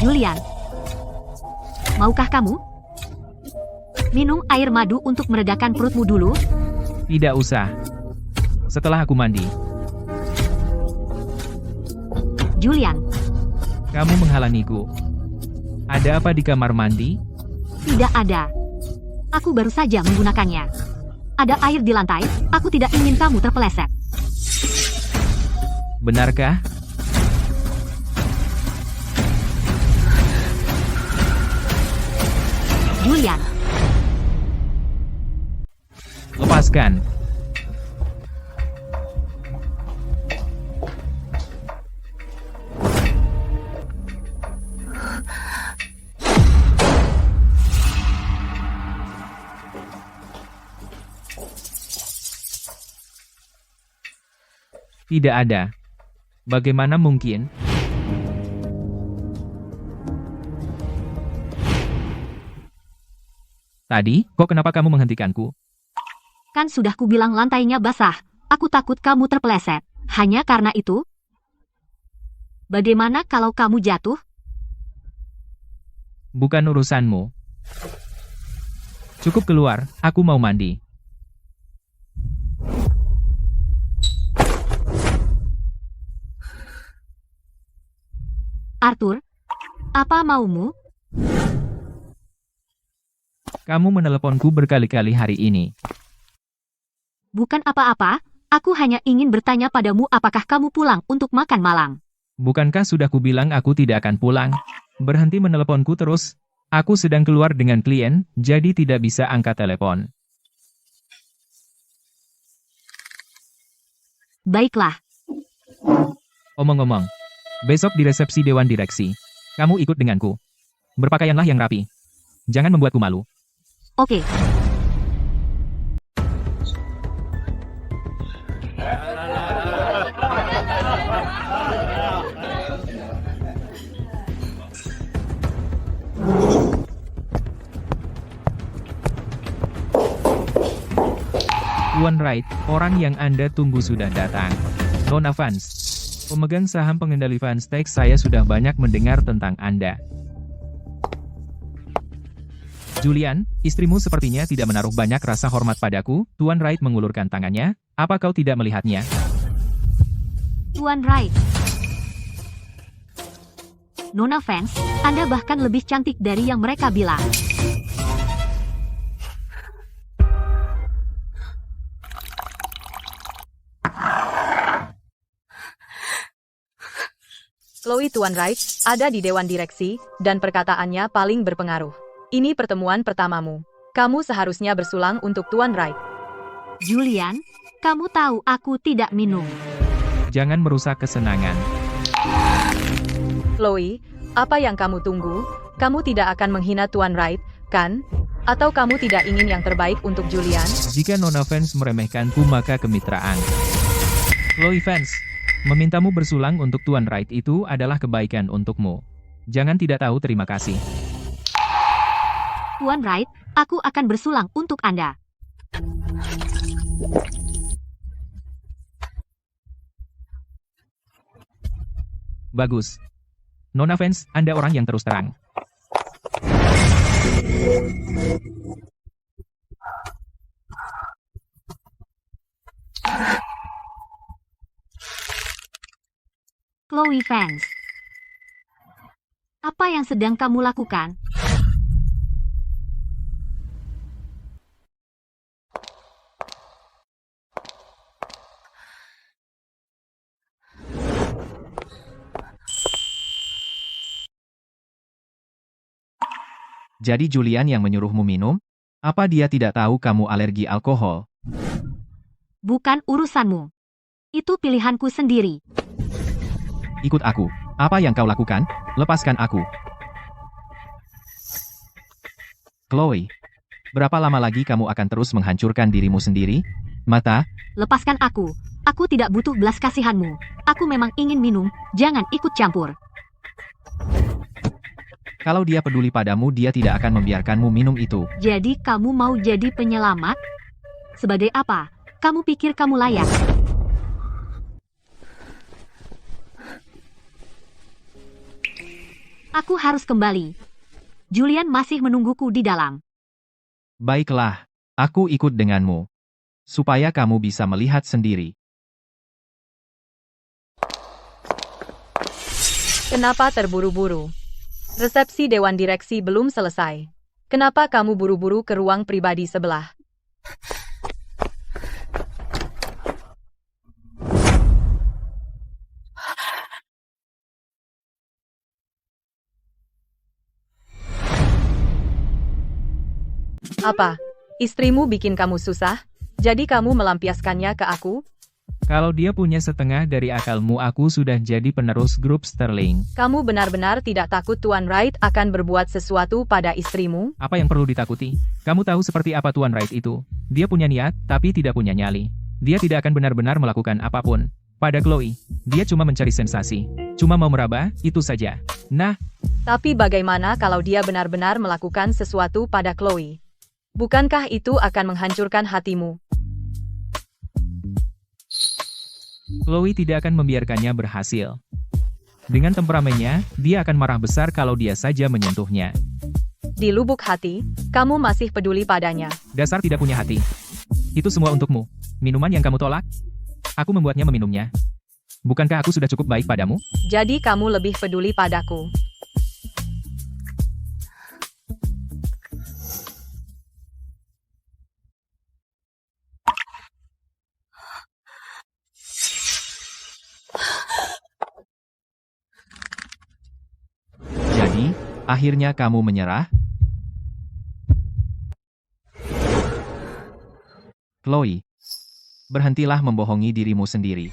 Julian, maukah kamu minum air madu untuk meredakan perutmu dulu? Tidak usah. Setelah aku mandi. Julian, Kamu menghalangiku. Ada apa di kamar mandi? tidak ada. Aku baru saja menggunakannya. Ada air di lantai, aku tidak ingin kamu terpeleset. Benarkah? Julian, Lepaskan. Tidak ada. Bagaimana mungkin? Tadi, kok kenapa kamu menghentikanku? kan sudah kubilang lantainya basah. Aku takut kamu terpeleset. Hanya karena itu? Bagaimana kalau kamu jatuh? Bukan urusanmu. Cukup keluar, aku mau mandi. Arthur, apa maumu? Kamu meneleponku berkali-kali hari ini. Bukan apa-apa, aku hanya ingin bertanya padamu apakah kamu pulang untuk makan malam. Bukankah sudah kubilang aku tidak akan pulang? Berhenti meneleponku terus. Aku sedang keluar dengan klien, jadi tidak bisa angkat telepon. Baiklah, Omong-omong, besok di resepsi Dewan Direksi, kamu ikut denganku. Berpakaianlah yang rapi. Jangan membuatku malu. oke. Tuan Wright, orang yang Anda tunggu sudah datang. Nona Vance, pemegang saham pengendali Vanstake, saya sudah banyak mendengar tentang Anda. Julian, istrimu sepertinya tidak menaruh banyak rasa hormat padaku. Tuan Wright mengulurkan tangannya. Apa kau tidak melihatnya? Tuan Wright. Nona Vance, Anda bahkan lebih cantik dari yang mereka bilang. Chloe Tuan Wright ada di Dewan Direksi, dan perkataannya paling berpengaruh. Ini pertemuan pertamamu. Kamu seharusnya bersulang untuk Tuan Wright. Julian, kamu tahu aku tidak minum. Jangan merusak kesenangan. Chloe, apa yang kamu tunggu? Kamu tidak akan menghina Tuan Wright, kan? Atau kamu tidak ingin yang terbaik untuk Julian? Jika Nona Vance meremehkanku maka kemitraan. Chloe Vance, memintamu bersulang untuk Tuan Wright itu adalah kebaikan untukmu. Jangan tidak tahu terima kasih. Tuan Wright, aku akan bersulang untuk Anda. Bagus. Nona Vance, Anda orang yang terus terang. Chloe Vance. Apa yang sedang kamu lakukan? Jadi Julian yang menyuruhmu minum? Apa dia tidak tahu kamu alergi alkohol? Bukan urusanmu. Itu pilihanku sendiri. Ikut aku. Apa yang kau lakukan? Lepaskan aku. Chloe, berapa lama lagi kamu akan terus menghancurkan dirimu sendiri? Mata, Lepaskan aku. Aku tidak butuh belas kasihanmu. Aku memang ingin minum, jangan ikut campur. kalau dia peduli padamu dia tidak akan membiarkanmu minum itu. Jadi kamu mau jadi penyelamat? Sebagai apa? Kamu pikir kamu layak? Aku harus kembali. Julian masih menungguku di dalam. Baiklah, aku ikut denganmu. Supaya kamu bisa melihat sendiri. Kenapa terburu-buru? Resepsi Dewan Direksi belum selesai. Kenapa kamu buru-buru ke ruang pribadi sebelah? Apa? Istrimu bikin kamu susah? Jadi kamu melampiaskannya ke aku? Kalau dia punya setengah dari akalmu aku sudah jadi penerus grup Sterling. Kamu benar-benar tidak takut Tuan Wright akan berbuat sesuatu pada istrimu? Apa yang perlu ditakuti? Kamu tahu seperti apa Tuan Wright itu. Dia punya niat, tapi tidak punya nyali. Dia tidak akan benar-benar melakukan apapun. Pada Chloe, dia cuma mencari sensasi. Cuma mau meraba, itu saja. Nah, Tapi bagaimana kalau dia benar-benar melakukan sesuatu pada Chloe? Bukankah itu akan menghancurkan hatimu? Chloe tidak akan membiarkannya berhasil. Dengan temperamennya, dia akan marah besar kalau dia saja menyentuhnya. Di lubuk hati, kamu masih peduli padanya. Dasar tidak punya hati. Itu semua untukmu. Minuman yang kamu tolak, aku membuatnya meminumnya. Bukankah aku sudah cukup baik padamu? Jadi kamu lebih peduli padaku. Jadi, akhirnya kamu menyerah? Chloe, berhentilah membohongi dirimu sendiri.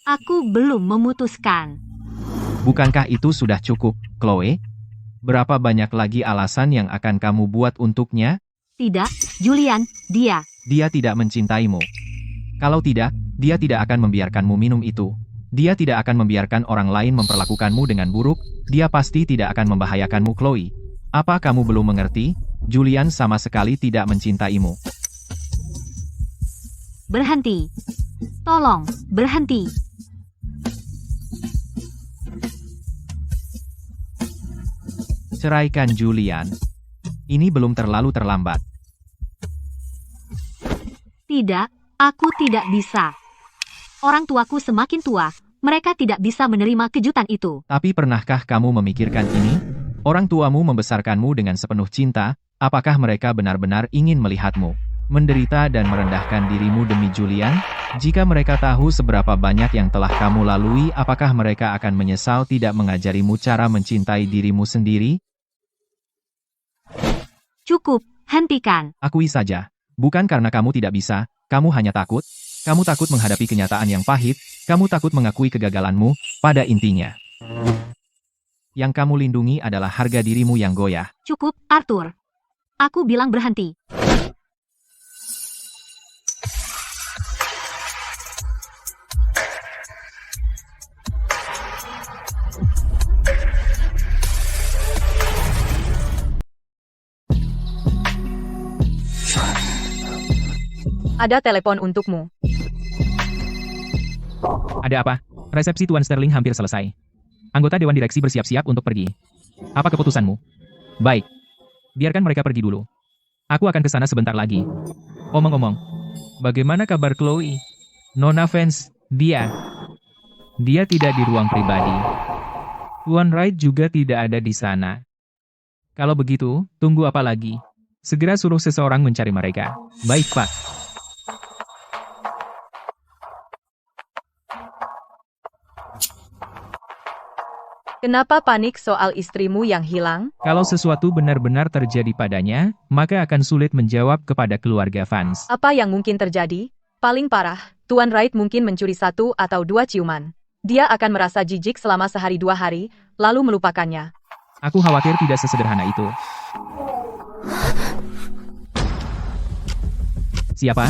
Aku belum memutuskan. Bukankah itu sudah cukup, Chloe? Berapa banyak lagi alasan yang akan kamu buat untuknya? Tidak, Julian, dia. Dia tidak mencintaimu. Kalau tidak, dia tidak akan membiarkanmu minum itu. Dia tidak akan membiarkan orang lain memperlakukanmu dengan buruk. Dia pasti tidak akan membahayakanmu, Chloe. Apa kamu belum mengerti? Julian sama sekali tidak mencintaimu. Berhenti. Tolong, berhenti. Ceraikan Julian. Ini belum terlalu terlambat. Tidak, aku tidak bisa. Orang tuaku semakin tua, mereka tidak bisa menerima kejutan itu. Tapi pernahkah kamu memikirkan ini? Orang tuamu membesarkanmu dengan sepenuh cinta, apakah mereka benar-benar ingin melihatmu menderita dan merendahkan dirimu demi Julian? Jika mereka tahu seberapa banyak yang telah kamu lalui, apakah mereka akan menyesal tidak mengajarimu cara mencintai dirimu sendiri? Cukup, hentikan. Akui saja. Bukan karena kamu tidak bisa, kamu hanya takut. Kamu takut menghadapi kenyataan yang pahit, kamu takut mengakui kegagalanmu, pada intinya. Yang kamu lindungi adalah harga dirimu yang goyah. Cukup, Arthur. Aku bilang berhenti. Ada telepon untukmu. Ada apa? Resepsi Tuan Sterling hampir selesai. Anggota Dewan Direksi bersiap-siap untuk pergi. Apa keputusanmu? Baik. Biarkan mereka pergi dulu. Aku akan ke sana sebentar lagi. Omong-omong, bagaimana kabar Chloe? Nona Vance, dia tidak di ruang pribadi. Tuan Wright juga tidak ada di sana. Kalau begitu, tunggu apa lagi? Segera suruh seseorang mencari mereka. Baik, Pak. Kenapa panik soal istrimu yang hilang? Kalau sesuatu benar-benar terjadi padanya, maka akan sulit menjawab kepada keluarga Vance. Apa yang mungkin terjadi? Paling parah, Tuan Wright mungkin mencuri 1 atau 2 ciuman. Dia akan merasa jijik selama sehari 2 hari, lalu melupakannya. Aku khawatir tidak sesederhana itu. Siapa?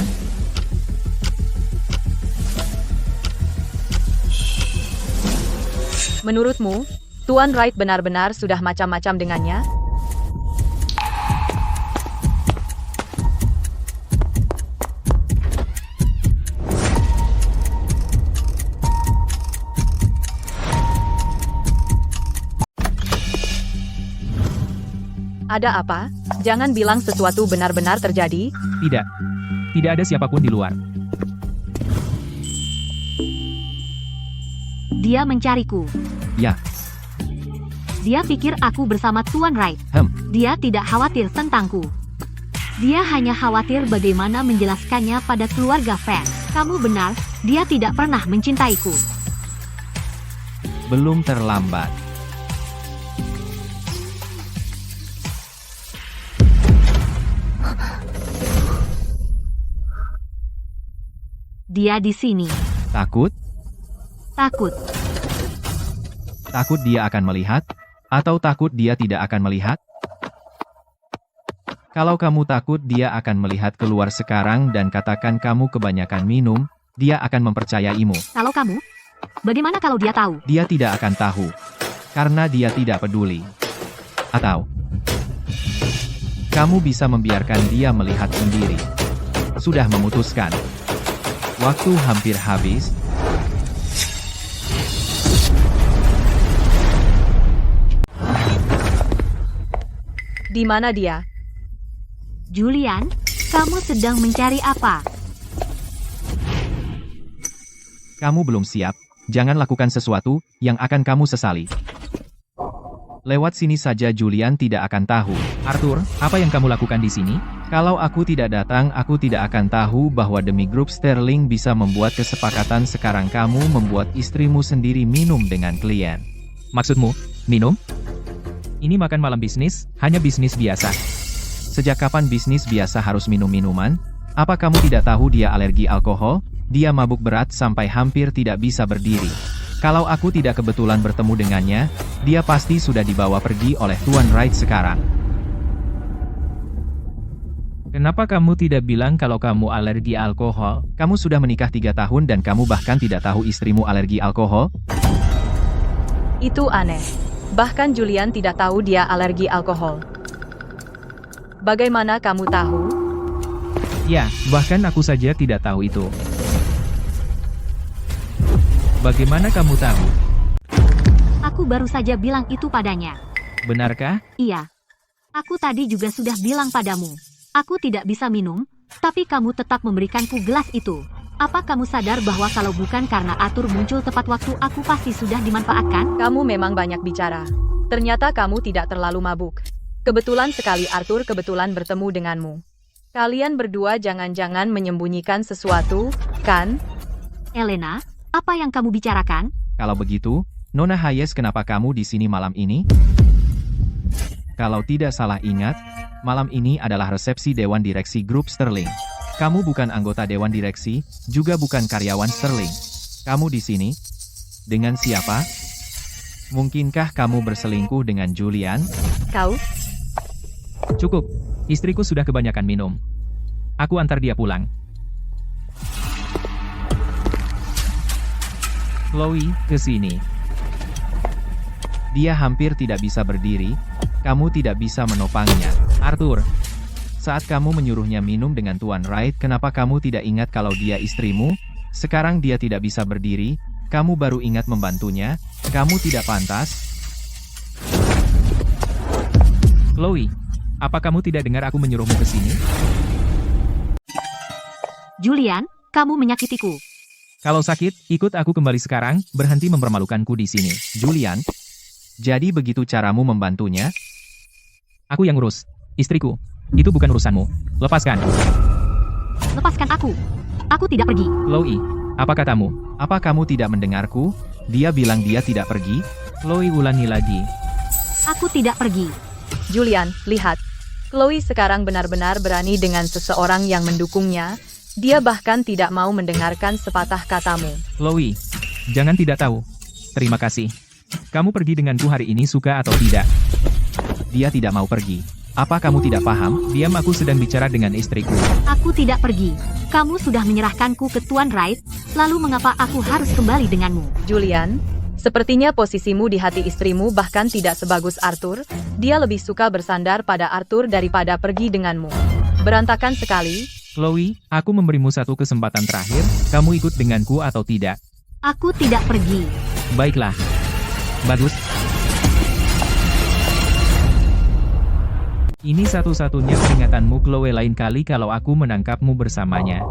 Menurutmu, Tuan Wright benar-benar sudah macam-macam dengannya? Ada apa? Jangan bilang sesuatu benar-benar terjadi. Tidak. Tidak ada siapapun di luar. Dia mencariku. Ya, Dia pikir aku bersama Tuan Wright. Dia tidak khawatir tentangku. Dia hanya khawatir bagaimana menjelaskannya pada keluarga Vance. Kamu benar, dia tidak pernah mencintaiku. belum terlambat. Dia di sini. Takut? Takut. Takut dia akan melihat? Atau takut dia tidak akan melihat? Kalau kamu takut dia akan melihat keluar sekarang dan katakan kamu kebanyakan minum, dia akan mempercayaimu. Kalau kamu? Bagaimana kalau dia tahu? Dia tidak akan tahu. Karena dia tidak peduli. Atau kamu bisa membiarkan dia melihat sendiri. Sudah memutuskan. Waktu hampir habis. Di mana dia? Julian, kamu sedang mencari apa? Kamu belum siap. Jangan lakukan sesuatu yang akan kamu sesali. Lewat sini saja Julian tidak akan tahu. Arthur, apa yang kamu lakukan di sini? Kalau aku tidak datang, aku tidak akan tahu bahwa demi grup Sterling bisa membuat kesepakatan sekarang kamu membuat istrimu sendiri minum dengan klien. Maksudmu, minum? Ini makan malam bisnis, hanya bisnis biasa. Sejak kapan bisnis biasa harus minum minuman? Apa kamu tidak tahu dia alergi alkohol? Dia mabuk berat sampai hampir tidak bisa berdiri. Kalau aku tidak kebetulan bertemu dengannya, dia pasti sudah dibawa pergi oleh Tuan Wright sekarang. Kenapa kamu tidak bilang kalau kamu alergi alkohol? Kamu sudah menikah 3 tahun dan kamu bahkan tidak tahu istrimu alergi alkohol? Itu aneh. Bahkan Julian tidak tahu dia alergi alkohol. Bagaimana kamu tahu? Ya, bahkan aku saja tidak tahu itu. Bagaimana kamu tahu? Aku baru saja bilang itu padanya. Benarkah? Iya. Aku tadi juga sudah bilang padamu. Aku tidak bisa minum, tapi kamu tetap memberikanku gelas itu. Apa kamu sadar bahwa kalau bukan karena Arthur muncul tepat waktu, aku pasti sudah dimanfaatkan? Kamu memang banyak bicara. Ternyata kamu tidak terlalu mabuk. Kebetulan sekali Arthur kebetulan bertemu denganmu. Kalian berdua jangan-jangan menyembunyikan sesuatu, kan? Elena, apa yang kamu bicarakan? Kalau begitu, Nona Hayes, kenapa kamu di sini malam ini? Kalau tidak salah ingat, malam ini adalah resepsi Dewan Direksi Grup Sterling. Kamu bukan anggota Dewan Direksi, juga bukan karyawan Sterling. Kamu di sini? Dengan siapa? Mungkinkah kamu berselingkuh dengan Julian? Kau? Cukup. Istriku sudah kebanyakan minum. Aku antar dia pulang. Chloe, ke sini. Dia hampir tidak bisa berdiri, kamu tidak bisa menopangnya. Arthur, saat kamu menyuruhnya minum dengan Tuan Wright, kenapa kamu tidak ingat kalau dia istrimu? Sekarang dia tidak bisa berdiri, kamu baru ingat membantunya, kamu tidak pantas. Chloe, apa kamu tidak dengar aku menyuruhmu ke sini? Julian, kamu menyakitiku. Kalau sakit, ikut aku kembali sekarang, berhenti mempermalukanku di sini. Julian, jadi begitu caramu membantunya? Aku yang urus. Istriku. Itu bukan urusanmu. Lepaskan. Lepaskan aku. Aku tidak pergi. Chloe, apa katamu? Apa kamu tidak mendengarku? Dia bilang dia tidak pergi. Chloe, ulangi lagi. Aku tidak pergi. Julian, lihat. Chloe sekarang benar-benar berani dengan seseorang yang mendukungnya. Dia bahkan tidak mau mendengarkan sepatah katamu. Chloe, jangan tidak tahu. Terima kasih. Kamu pergi denganku hari ini suka atau tidak? Dia tidak mau pergi. Apa kamu tidak paham? Diam, aku sedang bicara dengan istriku. Aku tidak pergi. Kamu sudah menyerahkanku ke Tuan Wright, lalu mengapa aku harus kembali denganmu? Julian, sepertinya posisimu di hati istrimu bahkan tidak sebagus Arthur. Dia lebih suka bersandar pada Arthur daripada pergi denganmu. Berantakan sekali. Chloe, aku memberimu satu kesempatan terakhir. Kamu ikut denganku atau tidak? Aku tidak pergi. Baiklah. Bagus. Ini satu-satunya peringatanmu, Chloe. Lain kali kalau aku menangkapmu bersamanya.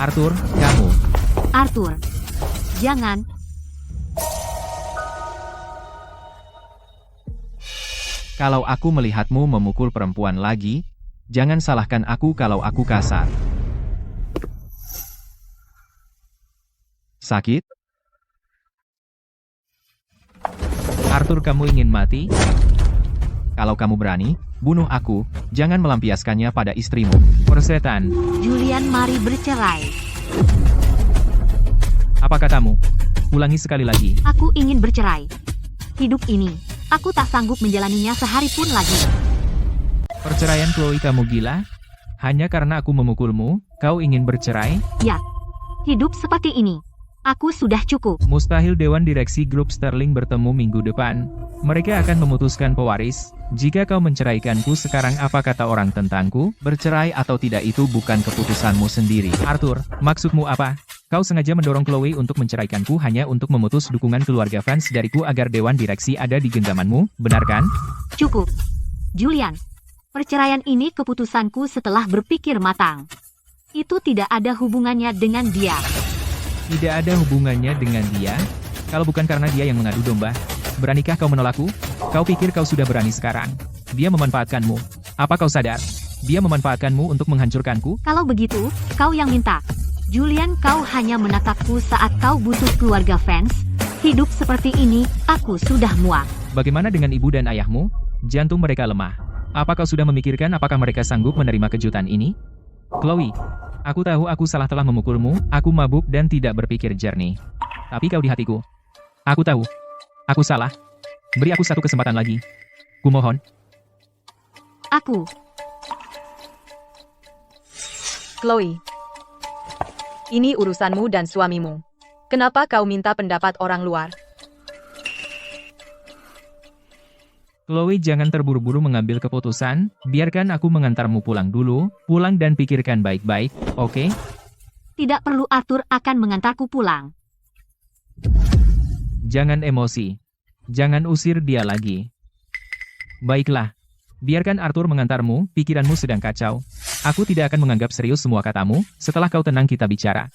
Arthur, kamu. Arthur, jangan. Kalau aku melihatmu memukul perempuan lagi, jangan salahkan aku kalau aku kasar. Sakit? Arthur, kamu ingin mati? Kalau kamu berani, bunuh aku, jangan melampiaskannya pada istrimu. Persetan. Julian, mari bercerai. Apa katamu? Ulangi sekali lagi. Aku ingin bercerai. Hidup ini, aku tak sanggup menjalaninya sehari pun lagi. Perceraian, Chloe, kamu gila? Hanya karena aku memukulmu, kau ingin bercerai? Ya, hidup seperti ini. Aku sudah cukup. Mustahil Dewan Direksi Grup Sterling bertemu minggu depan. Mereka akan memutuskan pewaris. Jika kau menceraikanku sekarang, apa kata orang tentangku? Bercerai atau tidak itu bukan keputusanmu sendiri. Arthur, maksudmu apa? Kau sengaja mendorong Chloe untuk menceraikanku hanya untuk memutus dukungan keluarga fans dariku agar Dewan Direksi ada di genggamanmu, benar kan? Cukup. Julian, perceraian ini keputusanku setelah berpikir matang. Itu tidak ada hubungannya dengan dia. Tidak ada hubungannya dengan dia? Kalau bukan karena dia yang mengadu domba, beranikah kau menolakku? Kau pikir kau sudah berani sekarang? Dia memanfaatkanmu. Apa kau sadar? Dia memanfaatkanmu untuk menghancurkanku? Kalau begitu, kau yang minta. Julian, kau hanya menatapku saat kau butuh keluarga fans. Hidup seperti ini, aku sudah muak. Bagaimana dengan ibu dan ayahmu? Jantung mereka lemah. Apa kau sudah memikirkan apakah mereka sanggup menerima kejutan ini? Chloe, aku tahu aku salah telah memukulmu, aku mabuk dan tidak berpikir jernih. Tapi kau di hatiku. Aku tahu. Aku salah. Beri aku satu kesempatan lagi. Kumohon. Aku. Chloe, ini urusanmu dan suamimu. Kenapa kau minta pendapat orang luar? Chloe, jangan terburu-buru mengambil keputusan, biarkan aku mengantarmu pulang dulu, pulang dan pikirkan baik-baik, oke? Tidak perlu, Arthur akan mengantarku pulang. Jangan emosi. Jangan usir dia lagi. Baiklah. Biarkan Arthur mengantarmu, pikiranmu sedang kacau. Aku tidak akan menganggap serius semua katamu, setelah kau tenang kita bicara.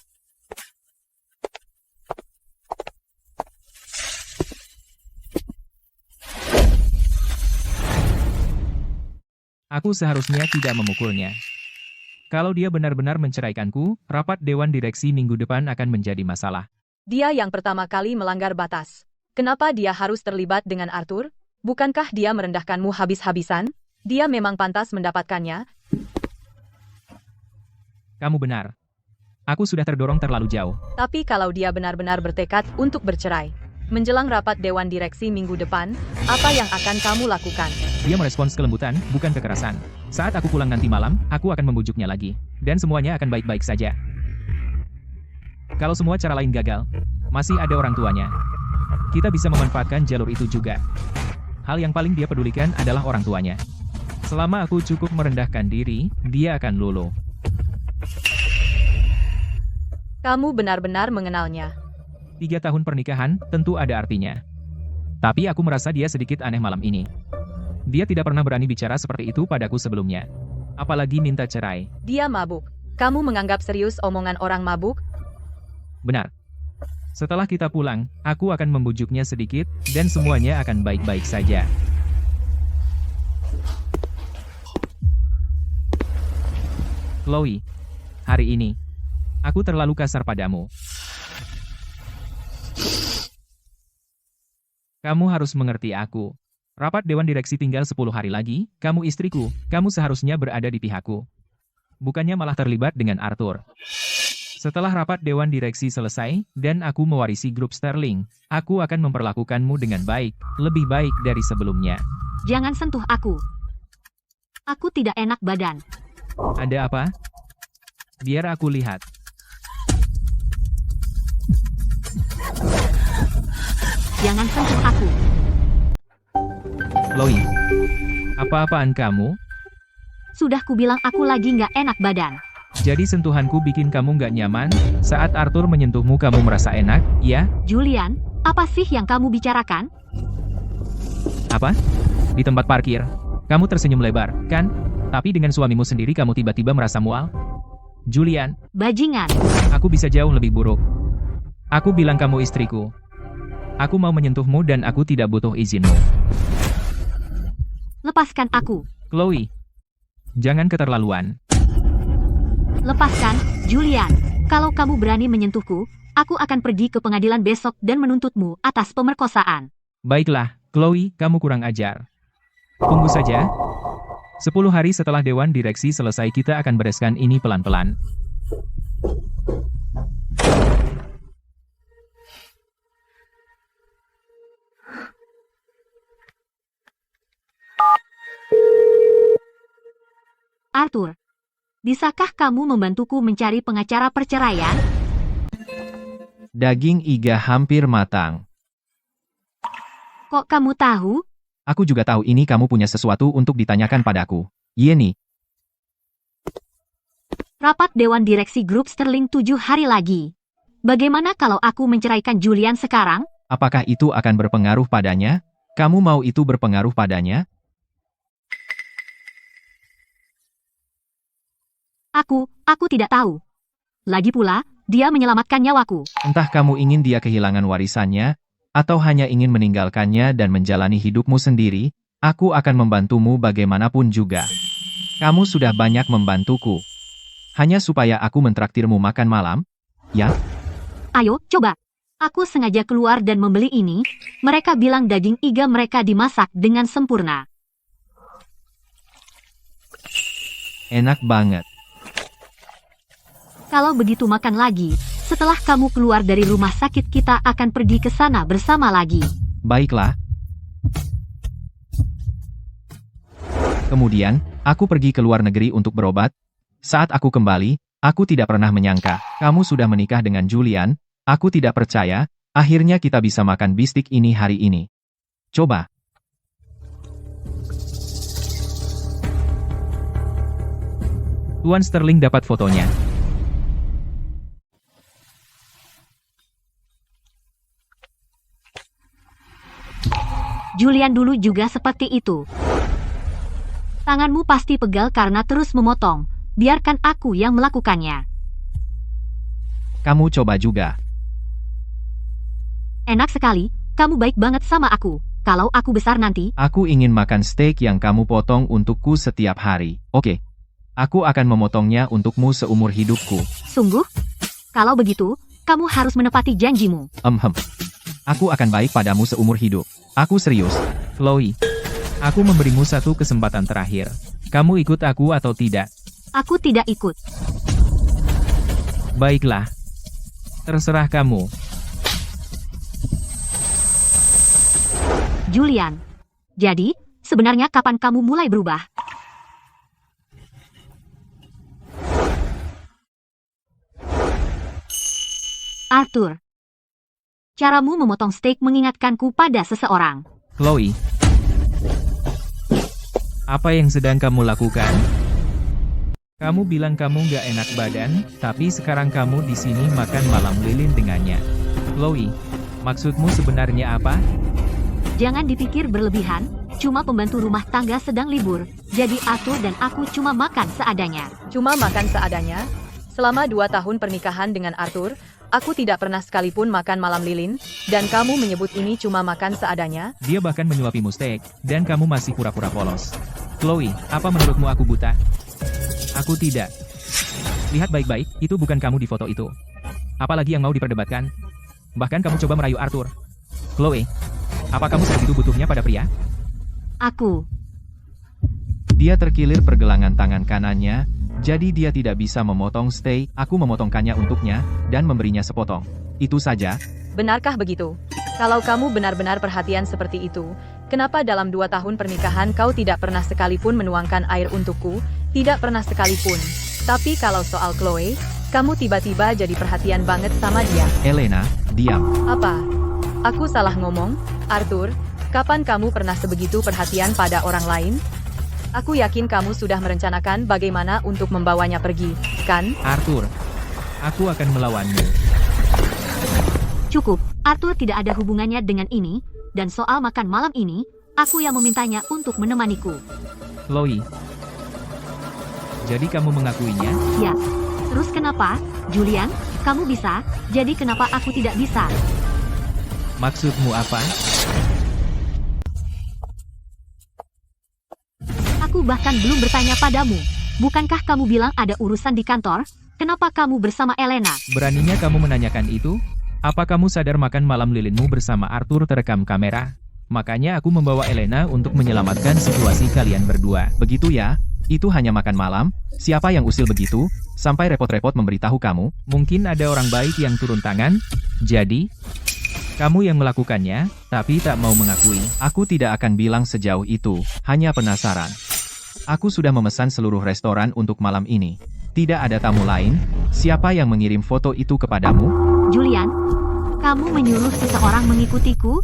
Aku seharusnya tidak memukulnya. Kalau dia benar-benar menceraikanku, rapat Dewan Direksi minggu depan akan menjadi masalah. Dia yang pertama kali melanggar batas. Kenapa dia harus terlibat dengan Arthur? Bukankah dia merendahkanmu habis-habisan? Dia memang pantas mendapatkannya. Kamu benar. Aku sudah terdorong terlalu jauh. Tapi kalau dia benar-benar bertekad untuk bercerai, menjelang rapat Dewan Direksi minggu depan, apa yang akan kamu lakukan? Dia merespons kelembutan, bukan kekerasan. Saat aku pulang nanti malam, aku akan membujuknya lagi. Dan semuanya akan baik-baik saja. Kalau semua cara lain gagal, masih ada orang tuanya. Kita bisa memanfaatkan jalur itu juga. Hal yang paling dia pedulikan adalah orang tuanya. Selama aku cukup merendahkan diri, dia akan luluh. Kamu benar-benar mengenalnya. 3 tahun pernikahan, tentu ada artinya. Tapi aku merasa dia sedikit aneh malam ini. Dia tidak pernah berani bicara seperti itu padaku sebelumnya. Apalagi minta cerai. Dia mabuk. Kamu menganggap serius omongan orang mabuk? Benar. Setelah kita pulang, aku akan membujuknya sedikit, dan semuanya akan baik-baik saja. Chloe, hari ini, aku terlalu kasar padamu. Kamu harus mengerti aku. Rapat Dewan Direksi tinggal 10 hari lagi, kamu istriku, kamu seharusnya berada di pihakku. Bukannya malah terlibat dengan Arthur. Setelah rapat Dewan Direksi selesai, dan aku mewarisi grup Sterling, aku akan memperlakukanmu dengan baik, lebih baik dari sebelumnya. Jangan sentuh aku. Aku tidak enak badan. Ada apa? Biar aku lihat. Jangan sentuh aku. Chloe, apa-apaan kamu? Sudah kubilang aku lagi nggak enak badan. Jadi sentuhanku bikin kamu nggak nyaman? Saat Arthur menyentuhmu kamu merasa enak, ya? Julian, apa sih yang kamu bicarakan? Apa? Di tempat parkir. Kamu tersenyum lebar, kan? Tapi dengan suamimu sendiri kamu tiba-tiba merasa mual? Julian, Bajingan. aku bisa jauh lebih buruk. Aku bilang kamu istriku. Aku mau menyentuhmu dan aku tidak butuh izinmu. Lepaskan aku. Chloe, jangan keterlaluan. Lepaskan, Julian. Kalau kamu berani menyentuhku, aku akan pergi ke pengadilan besok dan menuntutmu atas pemerkosaan. Baiklah, Chloe, kamu kurang ajar. Tunggu saja. 10 hari setelah Dewan Direksi selesai kita akan bereskan ini pelan-pelan. Arthur, bisakah kamu membantuku mencari pengacara perceraian? Daging iga hampir matang. Kok kamu tahu? Aku juga tahu ini kamu punya sesuatu untuk ditanyakan padaku. Yeni, Rapat Dewan Direksi Grup Sterling 7 hari lagi. Bagaimana kalau aku menceraikan Julian sekarang? apakah itu akan berpengaruh padanya? Kamu mau itu berpengaruh padanya? Aku tidak tahu. Lagi pula, dia menyelamatkan nyawaku. Entah kamu ingin dia kehilangan warisannya, atau hanya ingin meninggalkannya dan menjalani hidupmu sendiri, aku akan membantumu bagaimanapun juga. Kamu sudah banyak membantuku. Hanya supaya aku mentraktirmu makan malam? Ya? Ayo, coba. Aku sengaja keluar dan membeli ini. Mereka bilang daging iga mereka dimasak dengan sempurna. Enak banget. Kalau begitu makan lagi. Setelah kamu keluar dari rumah sakit kita akan pergi ke sana bersama lagi. Baiklah. Kemudian, aku pergi ke luar negeri untuk berobat. Saat aku kembali, aku tidak pernah menyangka, kamu sudah menikah dengan Julian. Aku tidak percaya, akhirnya kita bisa makan bistik ini hari ini. Coba. Tuan Sterling dapat fotonya. Julian dulu juga seperti itu. Tanganmu pasti pegal karena terus memotong. Biarkan aku yang melakukannya. Kamu coba juga. Enak sekali, kamu baik banget sama aku. Kalau aku besar nanti, Aku ingin makan steak yang kamu potong untukku setiap hari. Oke. Aku akan memotongnya untukmu seumur hidupku. sungguh? Kalau begitu, kamu harus menepati janjimu. Aku akan baik padamu seumur hidup. Aku serius. Chloe, aku memberimu satu kesempatan terakhir. Kamu ikut aku atau tidak? Aku tidak ikut. Baiklah. Terserah kamu. Julian. Jadi, sebenarnya kapan kamu mulai berubah? Arthur. Caramu memotong steak mengingatkanku pada seseorang. Chloe. Apa yang sedang kamu lakukan? Kamu bilang kamu nggak enak badan, tapi sekarang kamu di sini makan malam lilin dengannya. Chloe, maksudmu sebenarnya apa? Jangan dipikir berlebihan, cuma pembantu rumah tangga sedang libur, jadi Arthur dan aku cuma makan seadanya. Cuma makan seadanya? Selama 2 tahun pernikahan dengan Arthur, aku tidak pernah sekalipun makan malam lilin, dan kamu menyebut ini cuma makan seadanya? Dia bahkan menyuapimu steak, dan kamu masih pura-pura polos. Chloe, apa menurutmu aku buta? Aku tidak. Lihat baik-baik, itu bukan kamu di foto itu. Apalagi yang mau diperdebatkan? Bahkan kamu coba merayu Arthur. Chloe, apa kamu sebegitu butuhnya pada pria? Aku. Dia terkilir pergelangan tangan kanannya, jadi dia tidak bisa memotong steak. Aku memotongkannya untuknya, dan memberinya sepotong. Itu saja. Benarkah begitu? Kalau kamu benar-benar perhatian seperti itu, kenapa dalam 2 tahun pernikahan kau tidak pernah sekalipun menuangkan air untukku? Tidak pernah sekalipun. Tapi kalau soal Chloe, kamu tiba-tiba jadi perhatian banget sama dia. Elena, diam. Apa? Aku salah ngomong? Arthur, kapan kamu pernah sebegitu perhatian pada orang lain? Aku yakin kamu sudah merencanakan bagaimana untuk membawanya pergi, kan? Arthur, aku akan melawanmu. Cukup, Arthur tidak ada hubungannya dengan ini, dan soal makan malam ini, aku yang memintanya untuk menemaniku. Chloe, jadi kamu mengakuinya? Ya. Terus kenapa, Julian? Kamu bisa, jadi kenapa aku tidak bisa? Maksudmu apa? Aku bahkan belum bertanya padamu. Bukankah kamu bilang ada urusan di kantor? Kenapa kamu bersama Elena? Beraninya kamu menanyakan itu? Apa kamu sadar makan malam lilinmu bersama Arthur terekam kamera? Makanya aku membawa Elena untuk menyelamatkan situasi kalian berdua. Begitu ya? Itu hanya makan malam? Siapa yang usil begitu? Sampai repot-repot memberitahu kamu? Mungkin ada orang baik yang turun tangan? Jadi, kamu yang melakukannya, tapi tak mau mengakui. Aku tidak akan bilang sejauh itu, hanya penasaran. Aku sudah memesan seluruh restoran untuk malam ini. Tidak ada tamu lain. Siapa yang mengirim foto itu kepadamu? Julian, kamu menyuruh seseorang mengikutiku?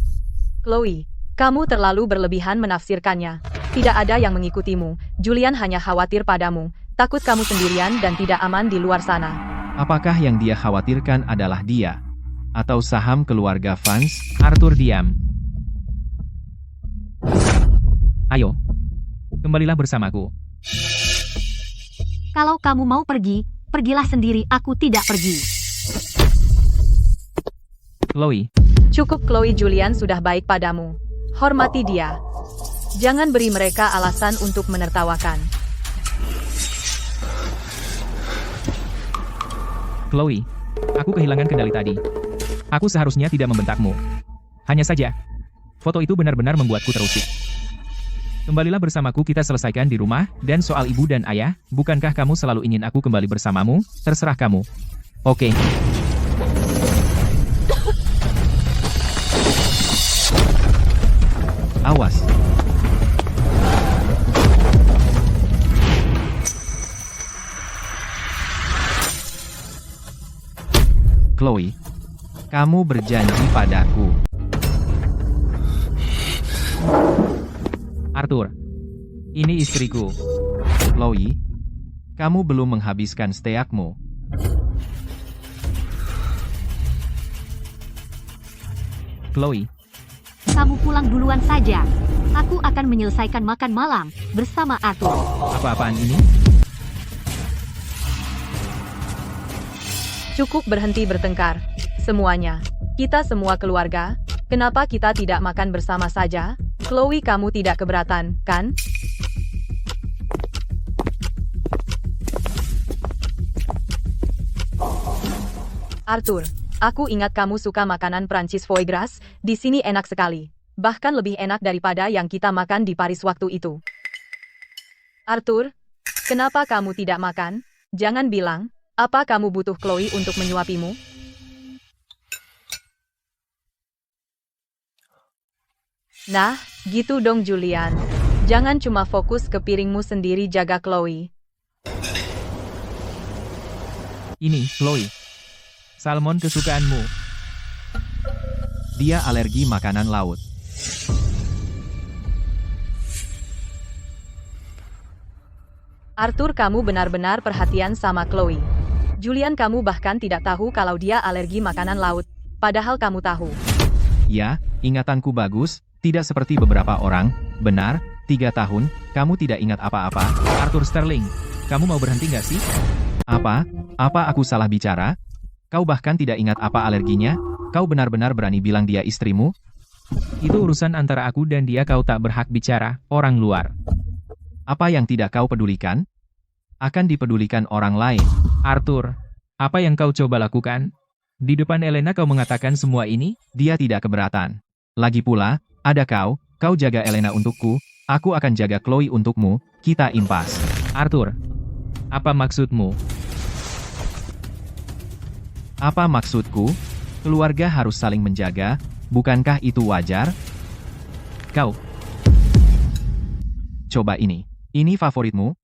Chloe, kamu terlalu berlebihan menafsirkannya. Tidak ada yang mengikutimu. Julian hanya khawatir padamu. Takut kamu sendirian dan tidak aman di luar sana. Apakah yang dia khawatirkan adalah dia? Atau saham keluarga Vance? Arthur diam. Ayo, kembalilah bersamaku. Kalau kamu mau pergi, pergilah sendiri, aku tidak pergi. Chloe, Cukup Chloe, Julian sudah baik padamu. Hormati dia. Jangan beri mereka alasan untuk menertawakan. Chloe, aku kehilangan kendali tadi. Aku seharusnya tidak membentakmu. Hanya saja, foto itu benar-benar membuatku terusik. Kembalilah bersamaku, kita selesaikan di rumah, dan soal ibu dan ayah, bukankah kamu selalu ingin aku kembali bersamamu? Terserah kamu. Oke. Awas. Chloe, kamu berjanji padaku. Arthur, ini istriku. Chloe, kamu belum menghabiskan steakmu. Chloe, Kamu pulang duluan saja. Aku akan menyelesaikan makan malam bersama Arthur. apa-apaan ini? Cukup berhenti bertengkar. Semuanya. Kita semua keluarga. Kenapa kita tidak makan bersama saja? Chloe, kamu tidak keberatan, kan? Arthur, aku ingat kamu suka makanan Prancis foie gras, di sini enak sekali. Bahkan lebih enak daripada yang kita makan di Paris waktu itu. Arthur, kenapa kamu tidak makan? Jangan bilang, apa kamu butuh Chloe untuk menyuapimu? Nah, gitu dong Julian. Jangan cuma fokus ke piringmu sendiri, jaga Chloe. Ini, Chloe. Salmon kesukaanmu. Dia alergi makanan laut. Arthur, kamu benar-benar perhatian sama Chloe. Julian, kamu bahkan tidak tahu kalau dia alergi makanan laut. Padahal kamu tahu. Ya, ingatanku bagus, tidak seperti beberapa orang. Benar, 3 tahun, kamu tidak ingat apa-apa. Arthur Sterling, kamu mau berhenti nggak sih? Apa? Apa aku salah bicara? Kau bahkan tidak ingat apa alerginya? Kau benar-benar berani bilang dia istrimu? Itu urusan antara aku dan dia, kau tak berhak bicara, orang luar. Apa yang tidak kau pedulikan? Akan dipedulikan orang lain. Arthur, apa yang kau coba lakukan? Di depan Elena kau mengatakan semua ini? Dia tidak keberatan. Lagi pula, ada kau jaga Elena untukku, aku akan jaga Chloe untukmu, kita impas. Arthur, apa maksudmu? Apa maksudku? Keluarga harus saling menjaga, bukankah itu wajar? Kau, Coba ini favoritmu?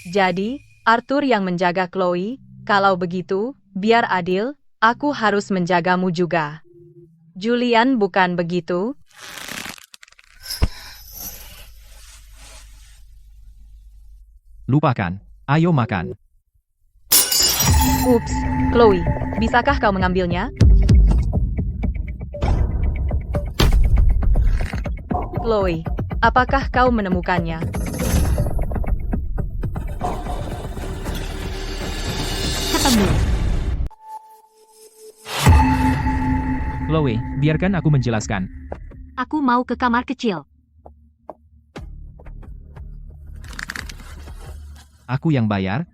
Jadi, Arthur yang menjaga Chloe. Kalau begitu, biar adil, aku harus menjagamu juga. Julian, bukan begitu? Lupakan. Ayo makan. Ups, Chloe, bisakah kau mengambilnya? Chloe, apakah kau menemukannya? Ketemu. Chloe, biarkan aku menjelaskan. Aku mau ke kamar kecil. Aku yang bayar?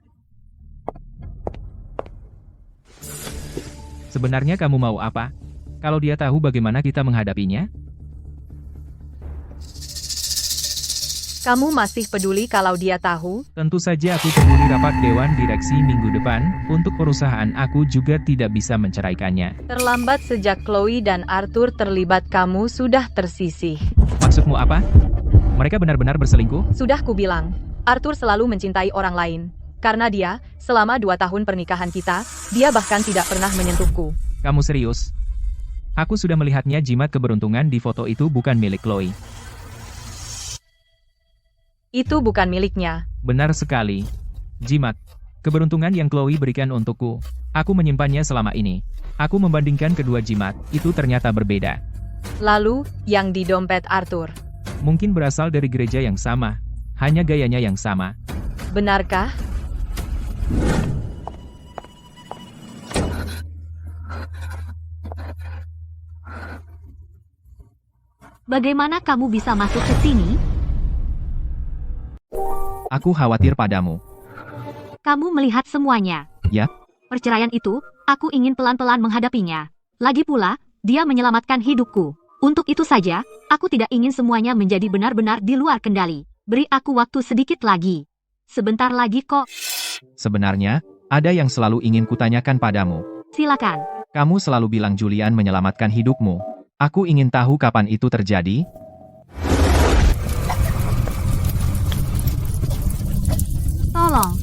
Sebenarnya kamu mau apa? Kalau dia tahu bagaimana kita menghadapinya? Kamu masih peduli kalau dia tahu? Tentu saja aku peduli. Rapat Dewan Direksi minggu depan, untuk perusahaan aku juga tidak bisa menceraikannya. Terlambat sejak Chloe dan Arthur terlibat, kamu sudah tersisih. Maksudmu apa? Mereka benar-benar berselingkuh? Sudah kubilang, Arthur selalu mencintai orang lain. Karena dia, selama 2 tahun pernikahan kita, dia bahkan tidak pernah menyentuhku. Kamu serius? Aku sudah melihatnya. Jimat keberuntungan di foto itu bukan milik Chloe. Itu bukan miliknya. Benar sekali. Jimat keberuntungan yang Chloe berikan untukku. Aku menyimpannya selama ini. Aku membandingkan kedua jimat, itu ternyata berbeda. Lalu, yang di dompet Arthur. Mungkin berasal dari gereja yang sama. Hanya gayanya yang sama. Benarkah? Bagaimana kamu bisa masuk ke sini? Aku khawatir padamu. Kamu melihat semuanya. Ya. Perceraian itu, aku ingin pelan-pelan menghadapinya. Lagi pula, dia menyelamatkan hidupku. Untuk itu saja, aku tidak ingin semuanya menjadi benar-benar di luar kendali. Beri aku waktu sedikit lagi. Sebentar lagi kok. Sebenarnya, ada yang selalu ingin kutanyakan padamu. Silakan. Kamu selalu bilang Julian menyelamatkan hidupmu. Aku ingin tahu kapan itu terjadi. Tolong.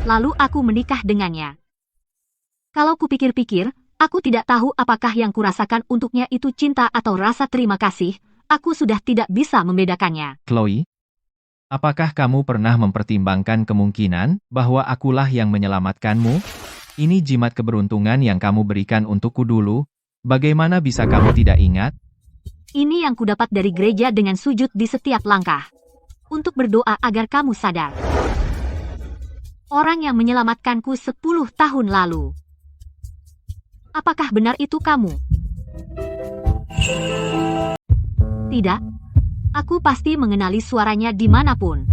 Lalu aku menikah dengannya. Kalau kupikir-pikir, aku tidak tahu apakah yang kurasakan untuknya itu cinta atau rasa terima kasih. Aku sudah tidak bisa membedakannya. Chloe, apakah kamu pernah mempertimbangkan kemungkinan bahwa akulah yang menyelamatkanmu? Ini jimat keberuntungan yang kamu berikan untukku dulu. Bagaimana bisa kamu tidak ingat? Ini yang kudapat dari gereja dengan sujud di setiap langkah. Untuk berdoa agar kamu sadar. Orang yang menyelamatkanku 10 tahun lalu. Apakah benar itu kamu? Tidak. Aku pasti mengenali suaranya dimanapun.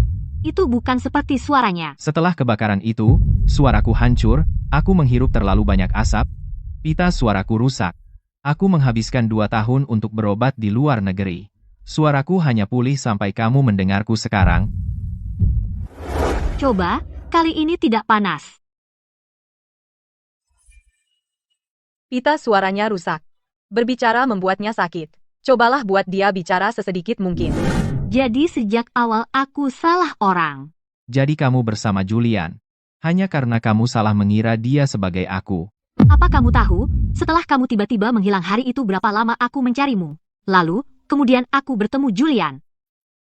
Itu bukan seperti suaranya. Setelah kebakaran itu, suaraku hancur, aku menghirup terlalu banyak asap, pita suaraku rusak. Aku menghabiskan 2 tahun untuk berobat di luar negeri. Suaraku hanya pulih sampai kamu mendengarku sekarang. Coba, kali ini tidak panas. Pita suaranya rusak. Berbicara membuatnya sakit. Cobalah buat dia bicara sesedikit mungkin. Jadi sejak awal aku salah orang. Jadi kamu bersama Julian. Hanya karena kamu salah mengira dia sebagai aku. Apa kamu tahu, setelah kamu tiba-tiba menghilang hari itu berapa lama aku mencarimu? Lalu, kemudian aku bertemu Julian.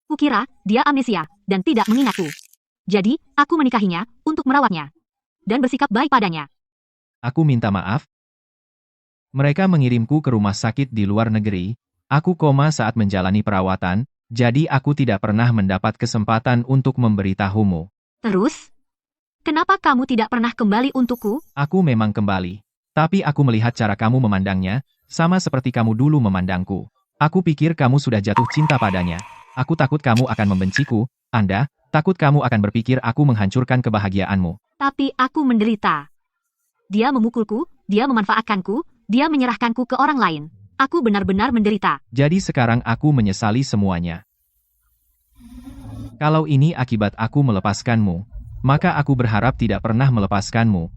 Kukira, dia amnesia, dan tidak mengingatku. Jadi, aku menikahinya, untuk merawatnya. Dan bersikap baik padanya. Aku minta maaf. Mereka mengirimku ke rumah sakit di luar negeri. Aku koma saat menjalani perawatan, jadi aku tidak pernah mendapat kesempatan untuk memberitahumu. Terus? Kenapa kamu tidak pernah kembali untukku? Aku memang kembali. Tapi aku melihat cara kamu memandangnya, sama seperti kamu dulu memandangku. Aku pikir kamu sudah jatuh cinta padanya. Aku takut kamu akan membenciku, Anda, takut kamu akan berpikir aku menghancurkan kebahagiaanmu. Tapi aku menderita. Dia memukulku, dia memanfaatkanku, dia menyerahkanku ke orang lain. Aku benar-benar menderita. Jadi sekarang aku menyesali semuanya. Kalau ini akibat aku melepaskanmu, maka aku berharap tidak pernah melepaskanmu.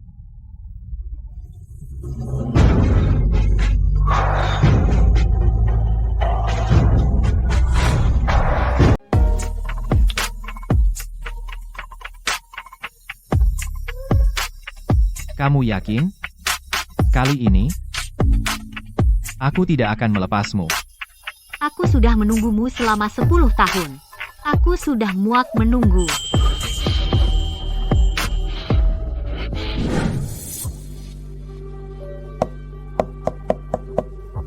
Kamu yakin? Kali ini, aku tidak akan melepasmu. Aku sudah menunggumu selama 10 tahun. Aku sudah muak menunggu.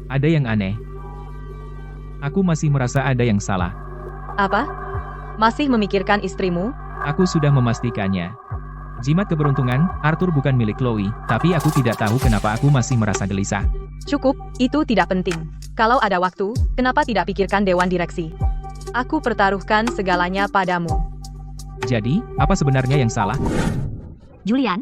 Ada yang aneh. Aku masih merasa ada yang salah. Apa? Masih memikirkan istrimu? Aku sudah memastikannya. Jimat keberuntungan, Arthur bukan milik Chloe, tapi aku tidak tahu kenapa aku masih merasa gelisah. Cukup, itu tidak penting. Kalau ada waktu, kenapa tidak pikirkan dewan direksi? Aku pertaruhkan segalanya padamu. Jadi, apa sebenarnya yang salah? Julian,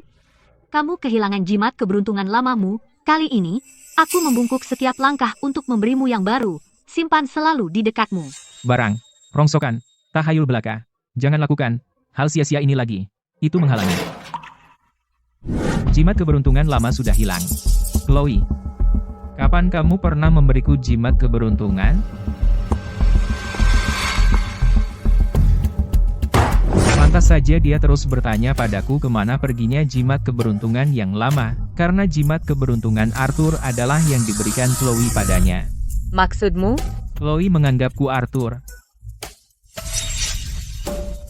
kamu kehilangan jimat keberuntungan lamamu. Kali ini, aku membungkuk setiap langkah untuk memberimu yang baru. Simpan selalu di dekatmu. Barang, rongsokan, tahayul belaka. Jangan lakukan hal sia-sia ini lagi. Itu menghalangi. Jimat keberuntungan lama sudah hilang. Chloe, kapan kamu pernah memberiku jimat keberuntungan? Pantas saja dia terus bertanya padaku kemana perginya jimat keberuntungan yang lama, karena jimat keberuntungan Arthur adalah yang diberikan Chloe padanya. Maksudmu? Chloe menganggapku Arthur.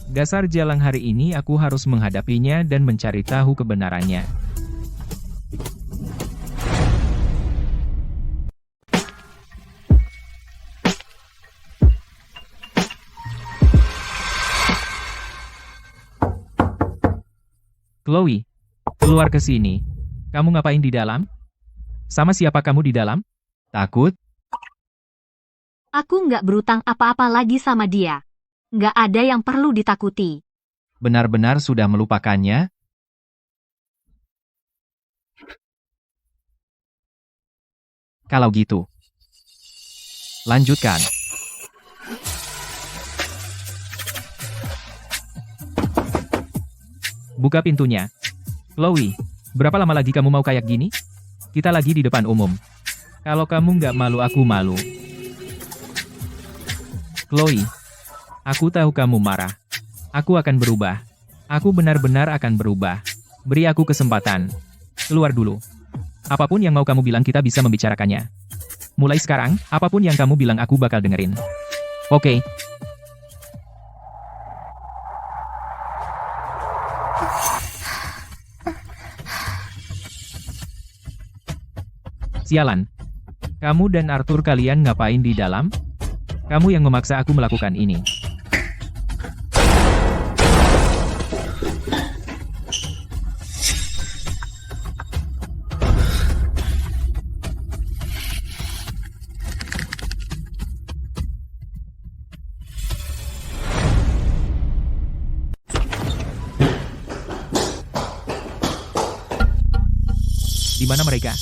Dasar jalang hari ini aku harus menghadapinya dan mencari tahu kebenarannya. Chloe, keluar ke sini. Kamu ngapain di dalam? Sama siapa kamu di dalam? Takut? Aku nggak berutang apa-apa lagi sama dia. Nggak ada yang perlu ditakuti. Benar-benar sudah melupakannya? Kalau gitu, lanjutkan. Buka pintunya. Chloe, berapa lama lagi kamu mau kayak gini? Kita lagi di depan umum. Kalau kamu nggak malu, aku malu. Chloe, aku tahu kamu marah. Aku akan berubah. Aku benar-benar akan berubah. Beri aku kesempatan. Keluar dulu. Apapun yang mau kamu bilang kita bisa membicarakannya. Mulai sekarang, apapun yang kamu bilang aku bakal dengerin. Oke. Sialan. Kamu dan Arthur kalian ngapain di dalam? Kamu yang memaksa aku melakukan ini. Di mana mereka?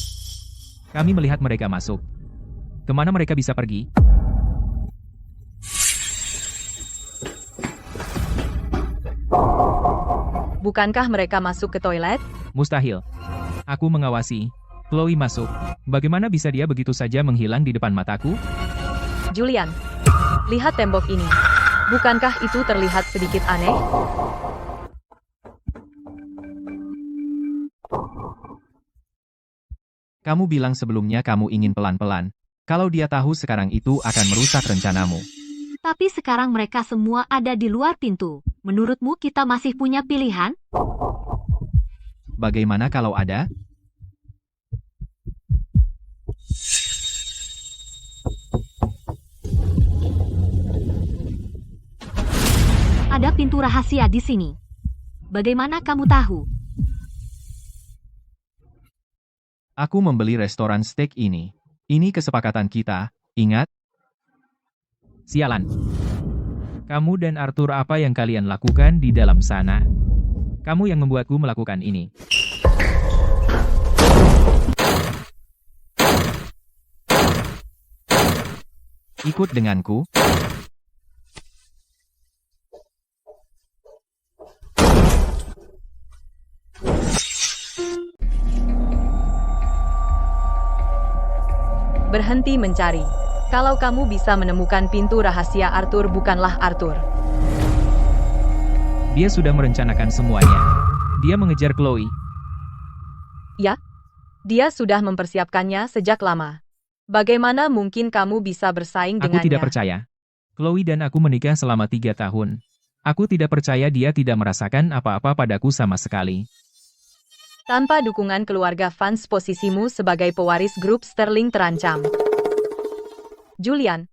Kami melihat mereka masuk. Kemana mereka bisa pergi? Bukankah mereka masuk ke toilet? Mustahil. Aku mengawasi. Chloe masuk. Bagaimana bisa dia begitu saja menghilang di depan mataku? Julian, lihat tembok ini. Bukankah itu terlihat sedikit aneh? Kamu bilang sebelumnya kamu ingin pelan-pelan. Kalau dia tahu sekarang itu akan merusak rencanamu. Tapi sekarang mereka semua ada di luar pintu. Menurutmu kita masih punya pilihan? Bagaimana kalau ada? Ada pintu rahasia di sini. Bagaimana kamu tahu? Aku membeli restoran steak ini. Ini kesepakatan kita, ingat? Sialan. Kamu dan Arthur, apa yang kalian lakukan di dalam sana? Kamu yang membuatku melakukan ini. Ikut denganku. Berhenti mencari. Kalau kamu bisa menemukan pintu rahasia Arthur, bukanlah Arthur. Dia sudah merencanakan semuanya. Dia mengejar Chloe. Ya, dia sudah mempersiapkannya sejak lama. Bagaimana mungkin kamu bisa bersaing Aku dengannya? tidak percaya. Chloe dan aku menikah selama 3 tahun. Aku tidak percaya dia tidak merasakan apa-apa padaku sama sekali. Tanpa dukungan keluarga fans, posisimu sebagai pewaris grup Sterling terancam. Julian,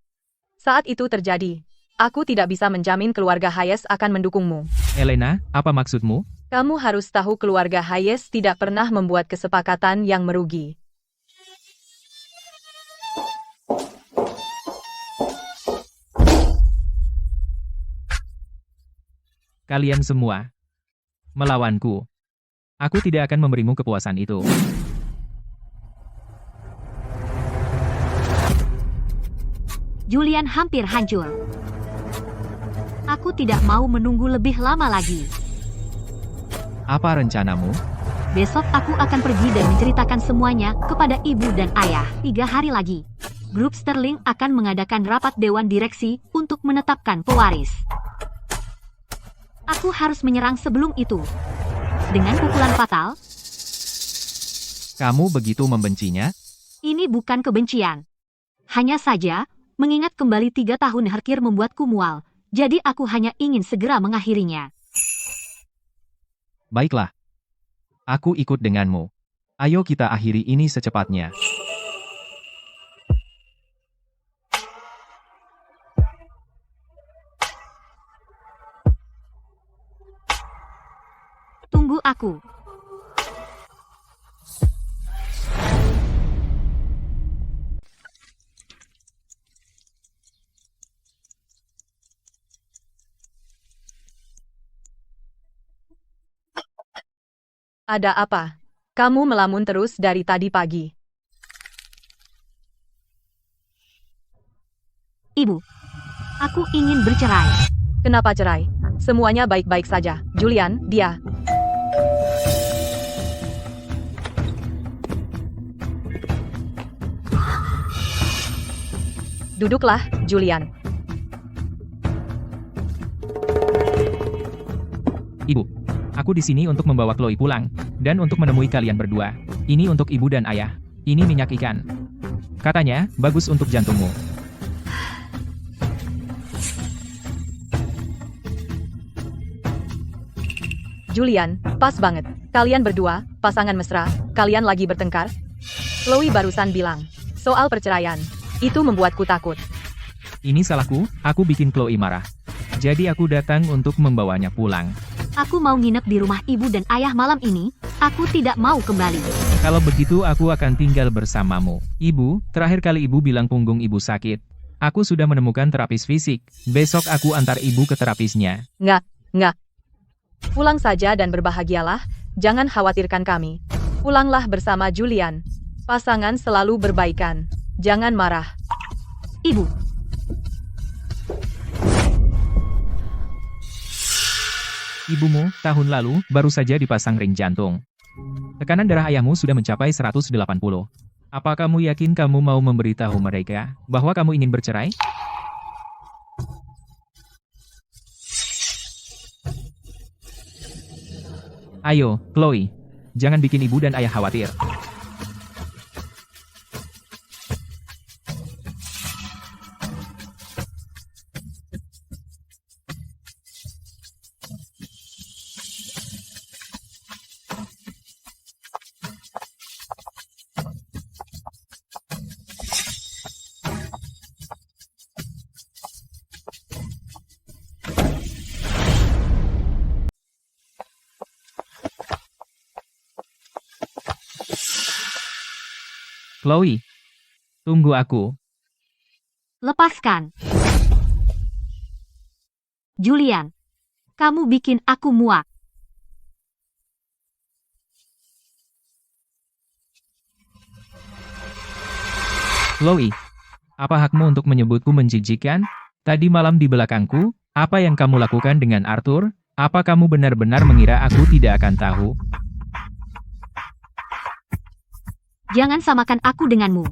saat itu terjadi, aku tidak bisa menjamin keluarga Hayes akan mendukungmu. Elena, apa maksudmu? Kamu harus tahu keluarga Hayes tidak pernah membuat kesepakatan yang merugi. Kalian semua melawanku. Aku tidak akan memberimu kepuasan itu. Julian hampir hancur. Aku tidak mau menunggu lebih lama lagi. Apa rencanamu? Besok aku akan pergi dan menceritakan semuanya kepada ibu dan ayah. 3 hari lagi, grup Sterling akan mengadakan rapat dewan direksi untuk menetapkan pewaris. Aku harus menyerang sebelum itu. Dengan pukulan fatal. Kamu begitu membencinya? Ini bukan kebencian. Hanya saja, mengingat kembali 3 tahun Herkir membuatku mual, jadi aku hanya ingin segera mengakhirinya. Baiklah. Aku ikut denganmu. Ayo kita akhiri ini secepatnya. Tunggu aku. Ada apa? Kamu melamun terus dari tadi pagi. Ibu, aku ingin bercerai. Kenapa cerai? Semuanya baik-baik saja. Julian, dia. Duduklah, Julian. Ibu, aku di sini untuk membawa Chloe pulang, dan untuk menemui kalian berdua. Ini untuk ibu dan ayah. Ini minyak ikan. Katanya, bagus untuk jantungmu. Julian, pas banget. Kalian berdua, pasangan mesra, kalian lagi bertengkar? Chloe barusan bilang, soal perceraian. Itu membuatku takut. Ini salahku, aku bikin Chloe marah. Jadi aku datang untuk membawanya pulang. Aku mau nginep di rumah ibu dan ayah malam ini. Aku tidak mau kembali. Kalau begitu aku akan tinggal bersamamu. Ibu, terakhir kali ibu bilang punggung ibu sakit. Aku sudah menemukan terapis fisik. Besok aku antar ibu ke terapisnya. Nggak. Pulang saja dan berbahagialah, jangan khawatirkan kami. Pulanglah bersama Julian. Pasangan selalu berbaikan. Jangan marah. Ibu, Ibumu, tahun lalu, baru saja dipasang ring jantung. Tekanan darah ayahmu sudah mencapai 180. Apa kamu yakin kamu mau memberitahu mereka bahwa kamu ingin bercerai? Ayo, Chloe. Jangan bikin ibu dan ayah khawatir. Chloe, tunggu aku. lepaskan. Julian, kamu bikin aku muak. Chloe, apa hakmu untuk menyebutku menjijikan? Tadi malam di belakangku, apa yang kamu lakukan dengan Arthur? Apa kamu benar-benar mengira aku tidak akan tahu? Jangan samakan aku denganmu.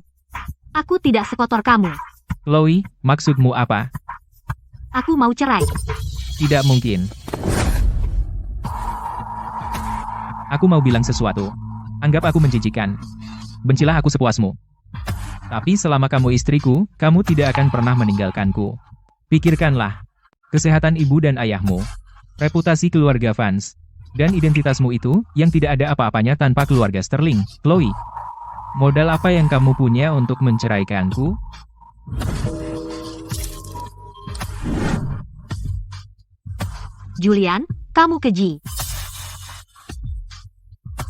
Aku tidak sekotor kamu. Chloe, maksudmu apa? Aku mau cerai. Tidak mungkin. Aku mau bilang sesuatu. Anggap aku menjijikan. Bencilah aku sepuasmu. Tapi selama kamu istriku, kamu tidak akan pernah meninggalkanku. Pikirkanlah. Kesehatan ibu dan ayahmu. Reputasi keluarga Vance. Dan identitasmu itu, yang tidak ada apa-apanya tanpa keluarga Sterling. Chloe. Modal apa yang kamu punya untuk menceraikanku? Julian, kamu keji.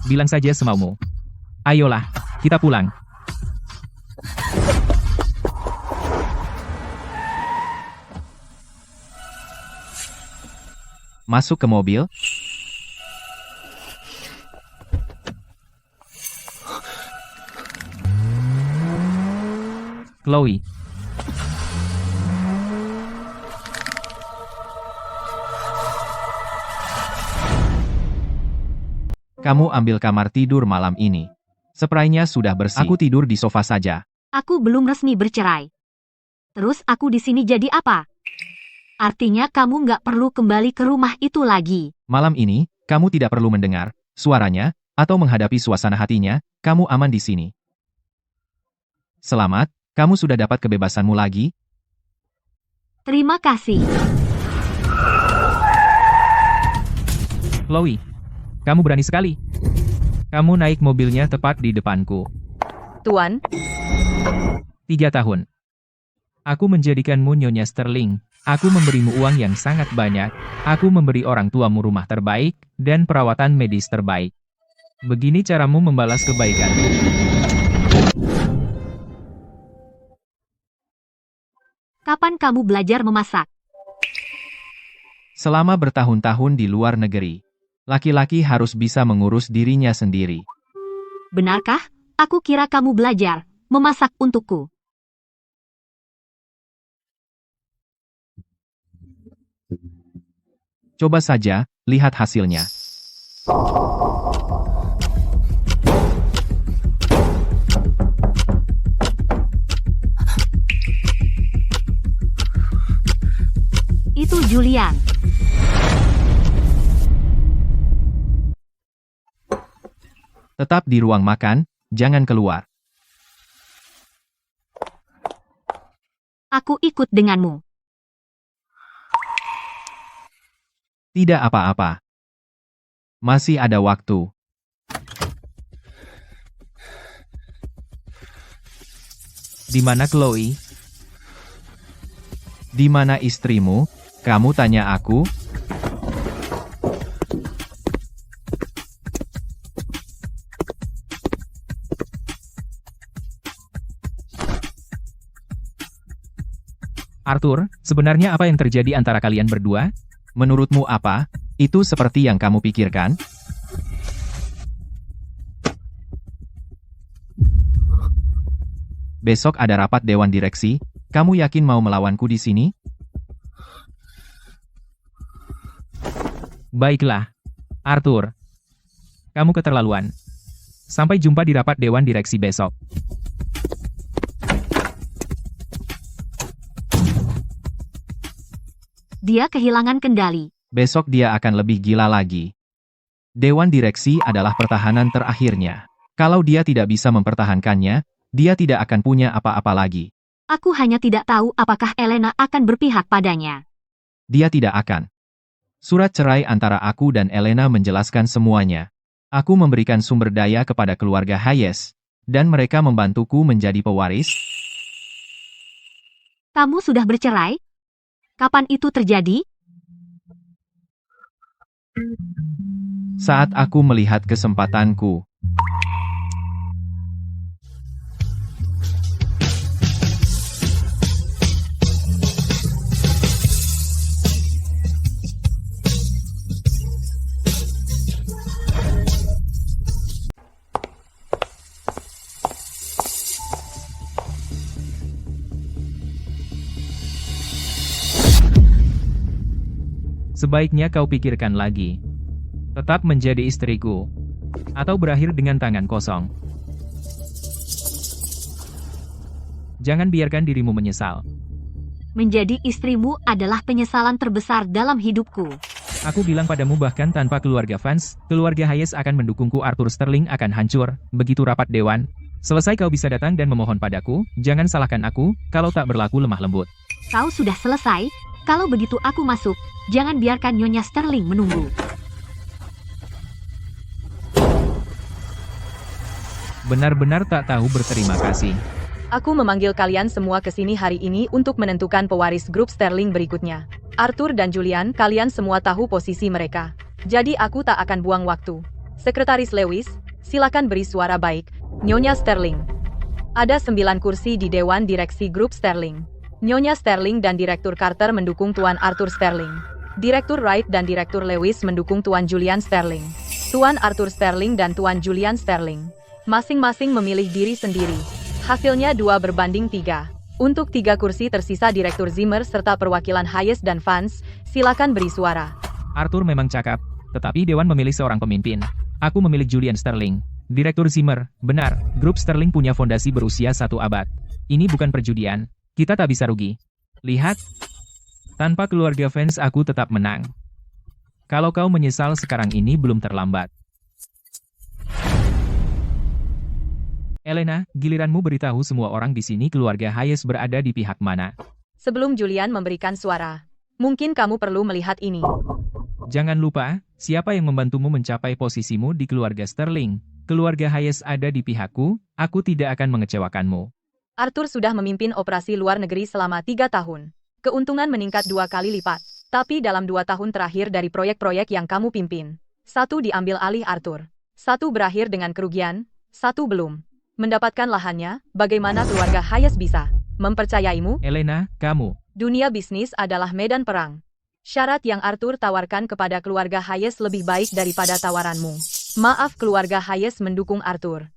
Bilang saja semaumu. Ayolah, kita pulang. Masuk ke mobil. Chloe. Kamu ambil kamar tidur malam ini. Spraynya sudah bersih. Aku tidur di sofa saja. Aku belum resmi bercerai. Terus aku di sini jadi apa? Artinya kamu nggak perlu kembali ke rumah itu lagi. Malam ini, kamu tidak perlu mendengar suaranya atau menghadapi suasana hatinya. Kamu aman di sini. Selamat, kamu sudah dapat kebebasanmu lagi. Terima kasih. Chloe. Kamu berani sekali. Kamu naik mobilnya tepat di depanku. Tuan, 3 tahun. Aku menjadikanmu Nyonya Sterling. Aku memberimu uang yang sangat banyak. Aku memberi orang tuamu rumah terbaik dan perawatan medis terbaik. Begini caramu membalas kebaikanku. Kapan kamu belajar memasak? Selama bertahun-tahun di luar negeri, laki-laki harus bisa mengurus dirinya sendiri. Benarkah? Aku kira kamu belajar memasak untukku. Coba saja, lihat hasilnya. Itu Julian. Tetap di ruang makan, jangan keluar. Aku ikut denganmu. Tidak apa-apa. Masih ada waktu. Di mana Chloe? Di mana istrimu? Kamu tanya aku? Arthur, sebenarnya apa yang terjadi antara kalian berdua? Menurutmu apa? Itu seperti yang kamu pikirkan? Besok ada rapat dewan direksi. Kamu yakin mau melawanku di sini? Baiklah. Arthur. Kamu keterlaluan. Sampai jumpa di rapat dewan direksi besok. Dia kehilangan kendali. Besok dia akan lebih gila lagi. Dewan direksi adalah pertahanan terakhirnya. Kalau dia tidak bisa mempertahankannya, dia tidak akan punya apa-apa lagi. Aku hanya tidak tahu apakah Elena akan berpihak padanya. Dia tidak akan. Surat cerai antara aku dan Elena menjelaskan semuanya. Aku memberikan sumber daya kepada keluarga Hayes, dan mereka membantuku menjadi pewaris. Kamu sudah bercerai? Kapan itu terjadi? Saat aku melihat kesempatanku. Sebaiknya kau pikirkan lagi. Tetap menjadi istriku. Atau berakhir dengan tangan kosong. Jangan biarkan dirimu menyesal. Menjadi istrimu adalah penyesalan terbesar dalam hidupku. Aku bilang padamu bahkan tanpa keluarga Vance, keluarga Hayes akan mendukungku. Arthur Sterling akan hancur. Begitu rapat dewan. Selesai kau bisa datang dan memohon padaku. Jangan salahkan aku, kalau tak berlaku lemah lembut. Kau sudah selesai? Kalau begitu aku masuk. Jangan biarkan Nyonya Sterling menunggu. Benar-benar tak tahu berterima kasih. Aku memanggil kalian semua ke sini hari ini untuk menentukan pewaris grup Sterling berikutnya. Arthur dan Julian, kalian semua tahu posisi mereka. Jadi aku tak akan buang waktu. Sekretaris Lewis, silakan beri suara baik. Nyonya Sterling. Ada 9 kursi di Dewan Direksi Grup Sterling. Nyonya Sterling dan Direktur Carter mendukung Tuan Arthur Sterling. Direktur Wright dan Direktur Lewis mendukung Tuan Julian Sterling. Tuan Arthur Sterling dan Tuan Julian Sterling. Masing-masing memilih diri sendiri. Hasilnya 2:3. Untuk 3 kursi tersisa Direktur Zimmer serta perwakilan Hayes dan Vance, silakan beri suara. Arthur memang cakap, tetapi Dewan memilih seorang pemimpin. Aku memilih Julian Sterling. Direktur Zimmer, benar, grup Sterling punya fondasi berusia 1 abad. Ini bukan perjudian, kita tak bisa rugi. Lihat, tanpa keluarga Vance aku tetap menang. Kalau kau menyesal sekarang ini belum terlambat. Elena, giliranmu beritahu semua orang di sini keluarga Hayes berada di pihak mana. Sebelum Julian memberikan suara, mungkin kamu perlu melihat ini. Jangan lupa, siapa yang membantumu mencapai posisimu di keluarga Sterling. Keluarga Hayes ada di pihakku, aku tidak akan mengecewakanmu. Arthur sudah memimpin operasi luar negeri selama 3 tahun. Keuntungan meningkat 2 kali lipat. Tapi dalam 2 tahun terakhir dari proyek-proyek yang kamu pimpin, 1 diambil alih Arthur. 1 berakhir dengan kerugian, 1 belum. Mendapatkan lahannya, bagaimana keluarga Hayes bisa mempercayaimu? Elena, kamu. Dunia bisnis adalah medan perang. Syarat yang Arthur tawarkan kepada keluarga Hayes lebih baik daripada tawaranmu. Maaf, keluarga Hayes mendukung Arthur.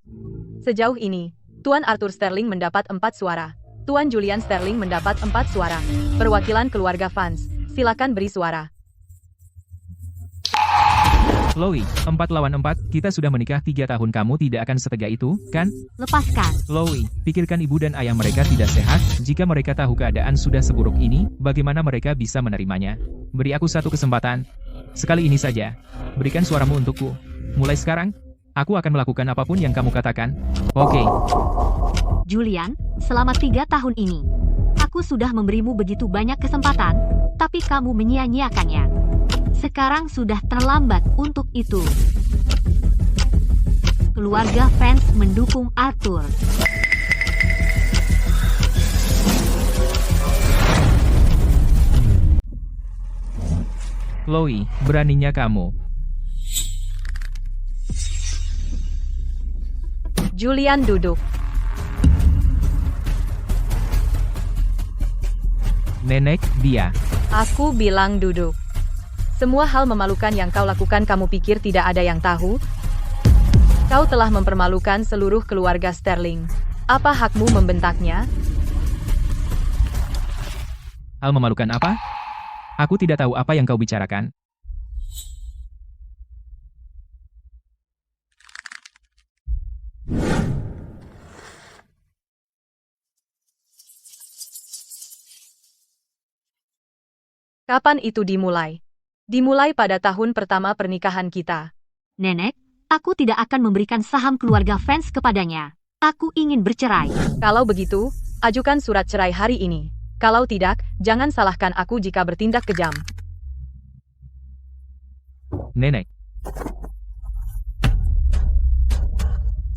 Sejauh ini, Tuan Arthur Sterling mendapat 4 suara. Tuan Julian Sterling mendapat 4 suara. Perwakilan keluarga Vance, silakan beri suara. Chloe, 4 lawan 4, kita sudah menikah 3 tahun, kamu tidak akan setega itu, kan? Lepaskan. Chloe, pikirkan ibu dan ayah mereka tidak sehat, jika mereka tahu keadaan sudah seburuk ini, bagaimana mereka bisa menerimanya? Beri aku 1 kesempatan. Sekali ini saja. Berikan suaramu untukku. Mulai sekarang, aku akan melakukan apapun yang kamu katakan. Oke. Julian, selama 3 tahun ini, aku sudah memberimu begitu banyak kesempatan, tapi kamu menyia-nyiakannya. Sekarang sudah terlambat untuk itu. Keluarga Vance mendukung Arthur. Chloe, beraninya kamu. Julian duduk. Nenek, dia. Aku bilang duduk. Semua hal memalukan yang kau lakukan kamu pikir tidak ada yang tahu? Kau telah mempermalukan seluruh keluarga Sterling. Apa hakmu membentaknya? Hal memalukan apa? Aku tidak tahu apa yang kau bicarakan. Kapan itu dimulai? Dimulai pada tahun pertama pernikahan kita. Nenek, aku tidak akan memberikan saham keluarga fans kepadanya. Aku ingin bercerai. Kalau begitu, ajukan surat cerai hari ini. Kalau tidak, jangan salahkan aku jika bertindak kejam. Nenek.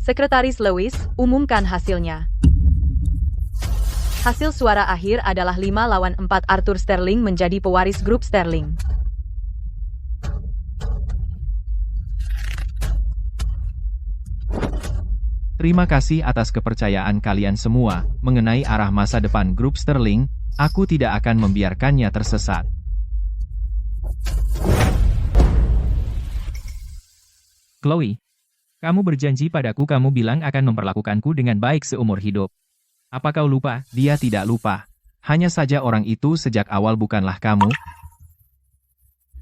Sekretaris Lewis, umumkan hasilnya. Hasil suara akhir adalah 5 lawan 4. Arthur Sterling menjadi pewaris grup Sterling. Terima kasih atas kepercayaan kalian semua mengenai arah masa depan grup Sterling. Aku tidak akan membiarkannya tersesat. Chloe, kamu berjanji padaku kamu bilang akan memperlakukanku dengan baik seumur hidup. Apa kau lupa? Dia tidak lupa. Hanya saja orang itu sejak awal bukanlah kamu.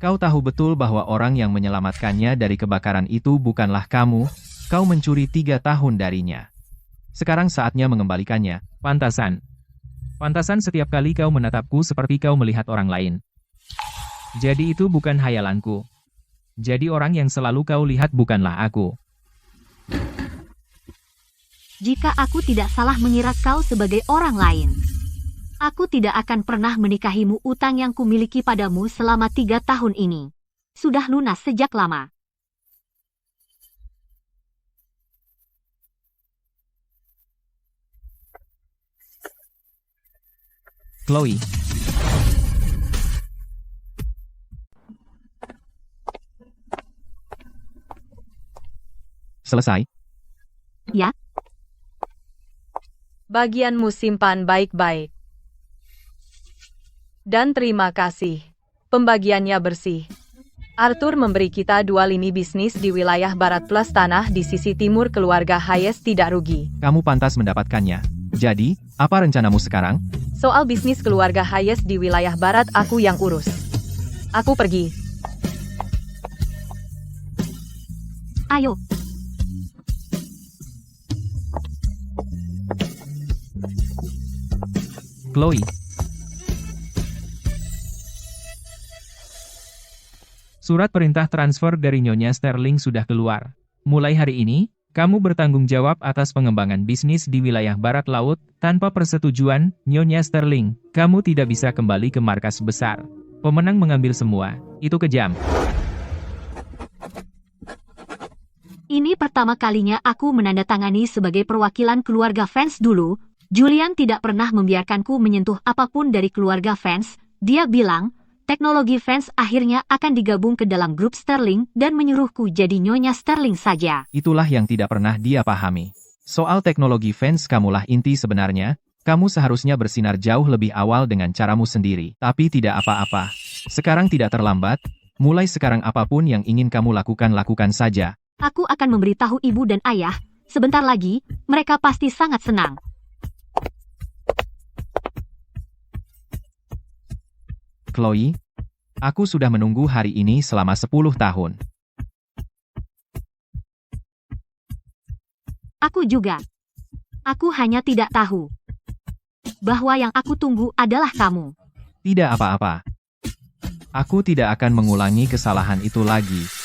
Kau tahu betul bahwa orang yang menyelamatkannya dari kebakaran itu bukanlah kamu. Kau mencuri 3 tahun darinya. Sekarang saatnya mengembalikannya. Pantasan. Pantasan setiap kali kau menatapku seperti kau melihat orang lain. Jadi itu bukan hayalanku. Jadi orang yang selalu kau lihat bukanlah aku. Jika aku tidak salah mengira kau sebagai orang lain. Aku tidak akan pernah menikahimu. Utang yang kumiliki padamu selama 3 tahun ini sudah lunas sejak lama. Chloe. Selesai? Ya, Bagianmu simpan baik-baik. Dan terima kasih. Pembagiannya bersih. Arthur memberi kita 2 lini bisnis di wilayah barat plus tanah di sisi timur. Keluarga Hayes tidak rugi. Kamu pantas mendapatkannya. Jadi, apa rencanamu sekarang? Soal bisnis keluarga Hayes di wilayah barat aku yang urus. Aku pergi. ayo. Chloe. Surat perintah transfer dari Nyonya Sterling sudah keluar. Mulai hari ini, kamu bertanggung jawab atas pengembangan bisnis di wilayah barat laut. Tanpa persetujuan Nyonya Sterling, kamu tidak bisa kembali ke markas besar. Pemenang mengambil semua. Itu kejam. Ini pertama kalinya aku menandatangani sebagai perwakilan keluarga fans dulu. Julian tidak pernah membiarkanku menyentuh apapun dari keluarga fans. Dia bilang, teknologi fans akhirnya akan digabung ke dalam grup Sterling dan menyuruhku jadi Nyonya Sterling saja. Itulah yang tidak pernah dia pahami. Soal teknologi fans kamulah inti sebenarnya. Kamu seharusnya bersinar jauh lebih awal dengan caramu sendiri. Tapi tidak apa-apa. Sekarang tidak terlambat. Mulai sekarang apapun yang ingin kamu lakukan, lakukan saja. Aku akan memberitahu ibu dan ayah. Sebentar lagi, mereka pasti sangat senang. Chloe, aku sudah menunggu hari ini selama 10 tahun. Aku juga. Aku hanya tidak tahu bahwa yang aku tunggu adalah kamu. Tidak apa-apa. Aku tidak akan mengulangi kesalahan itu lagi.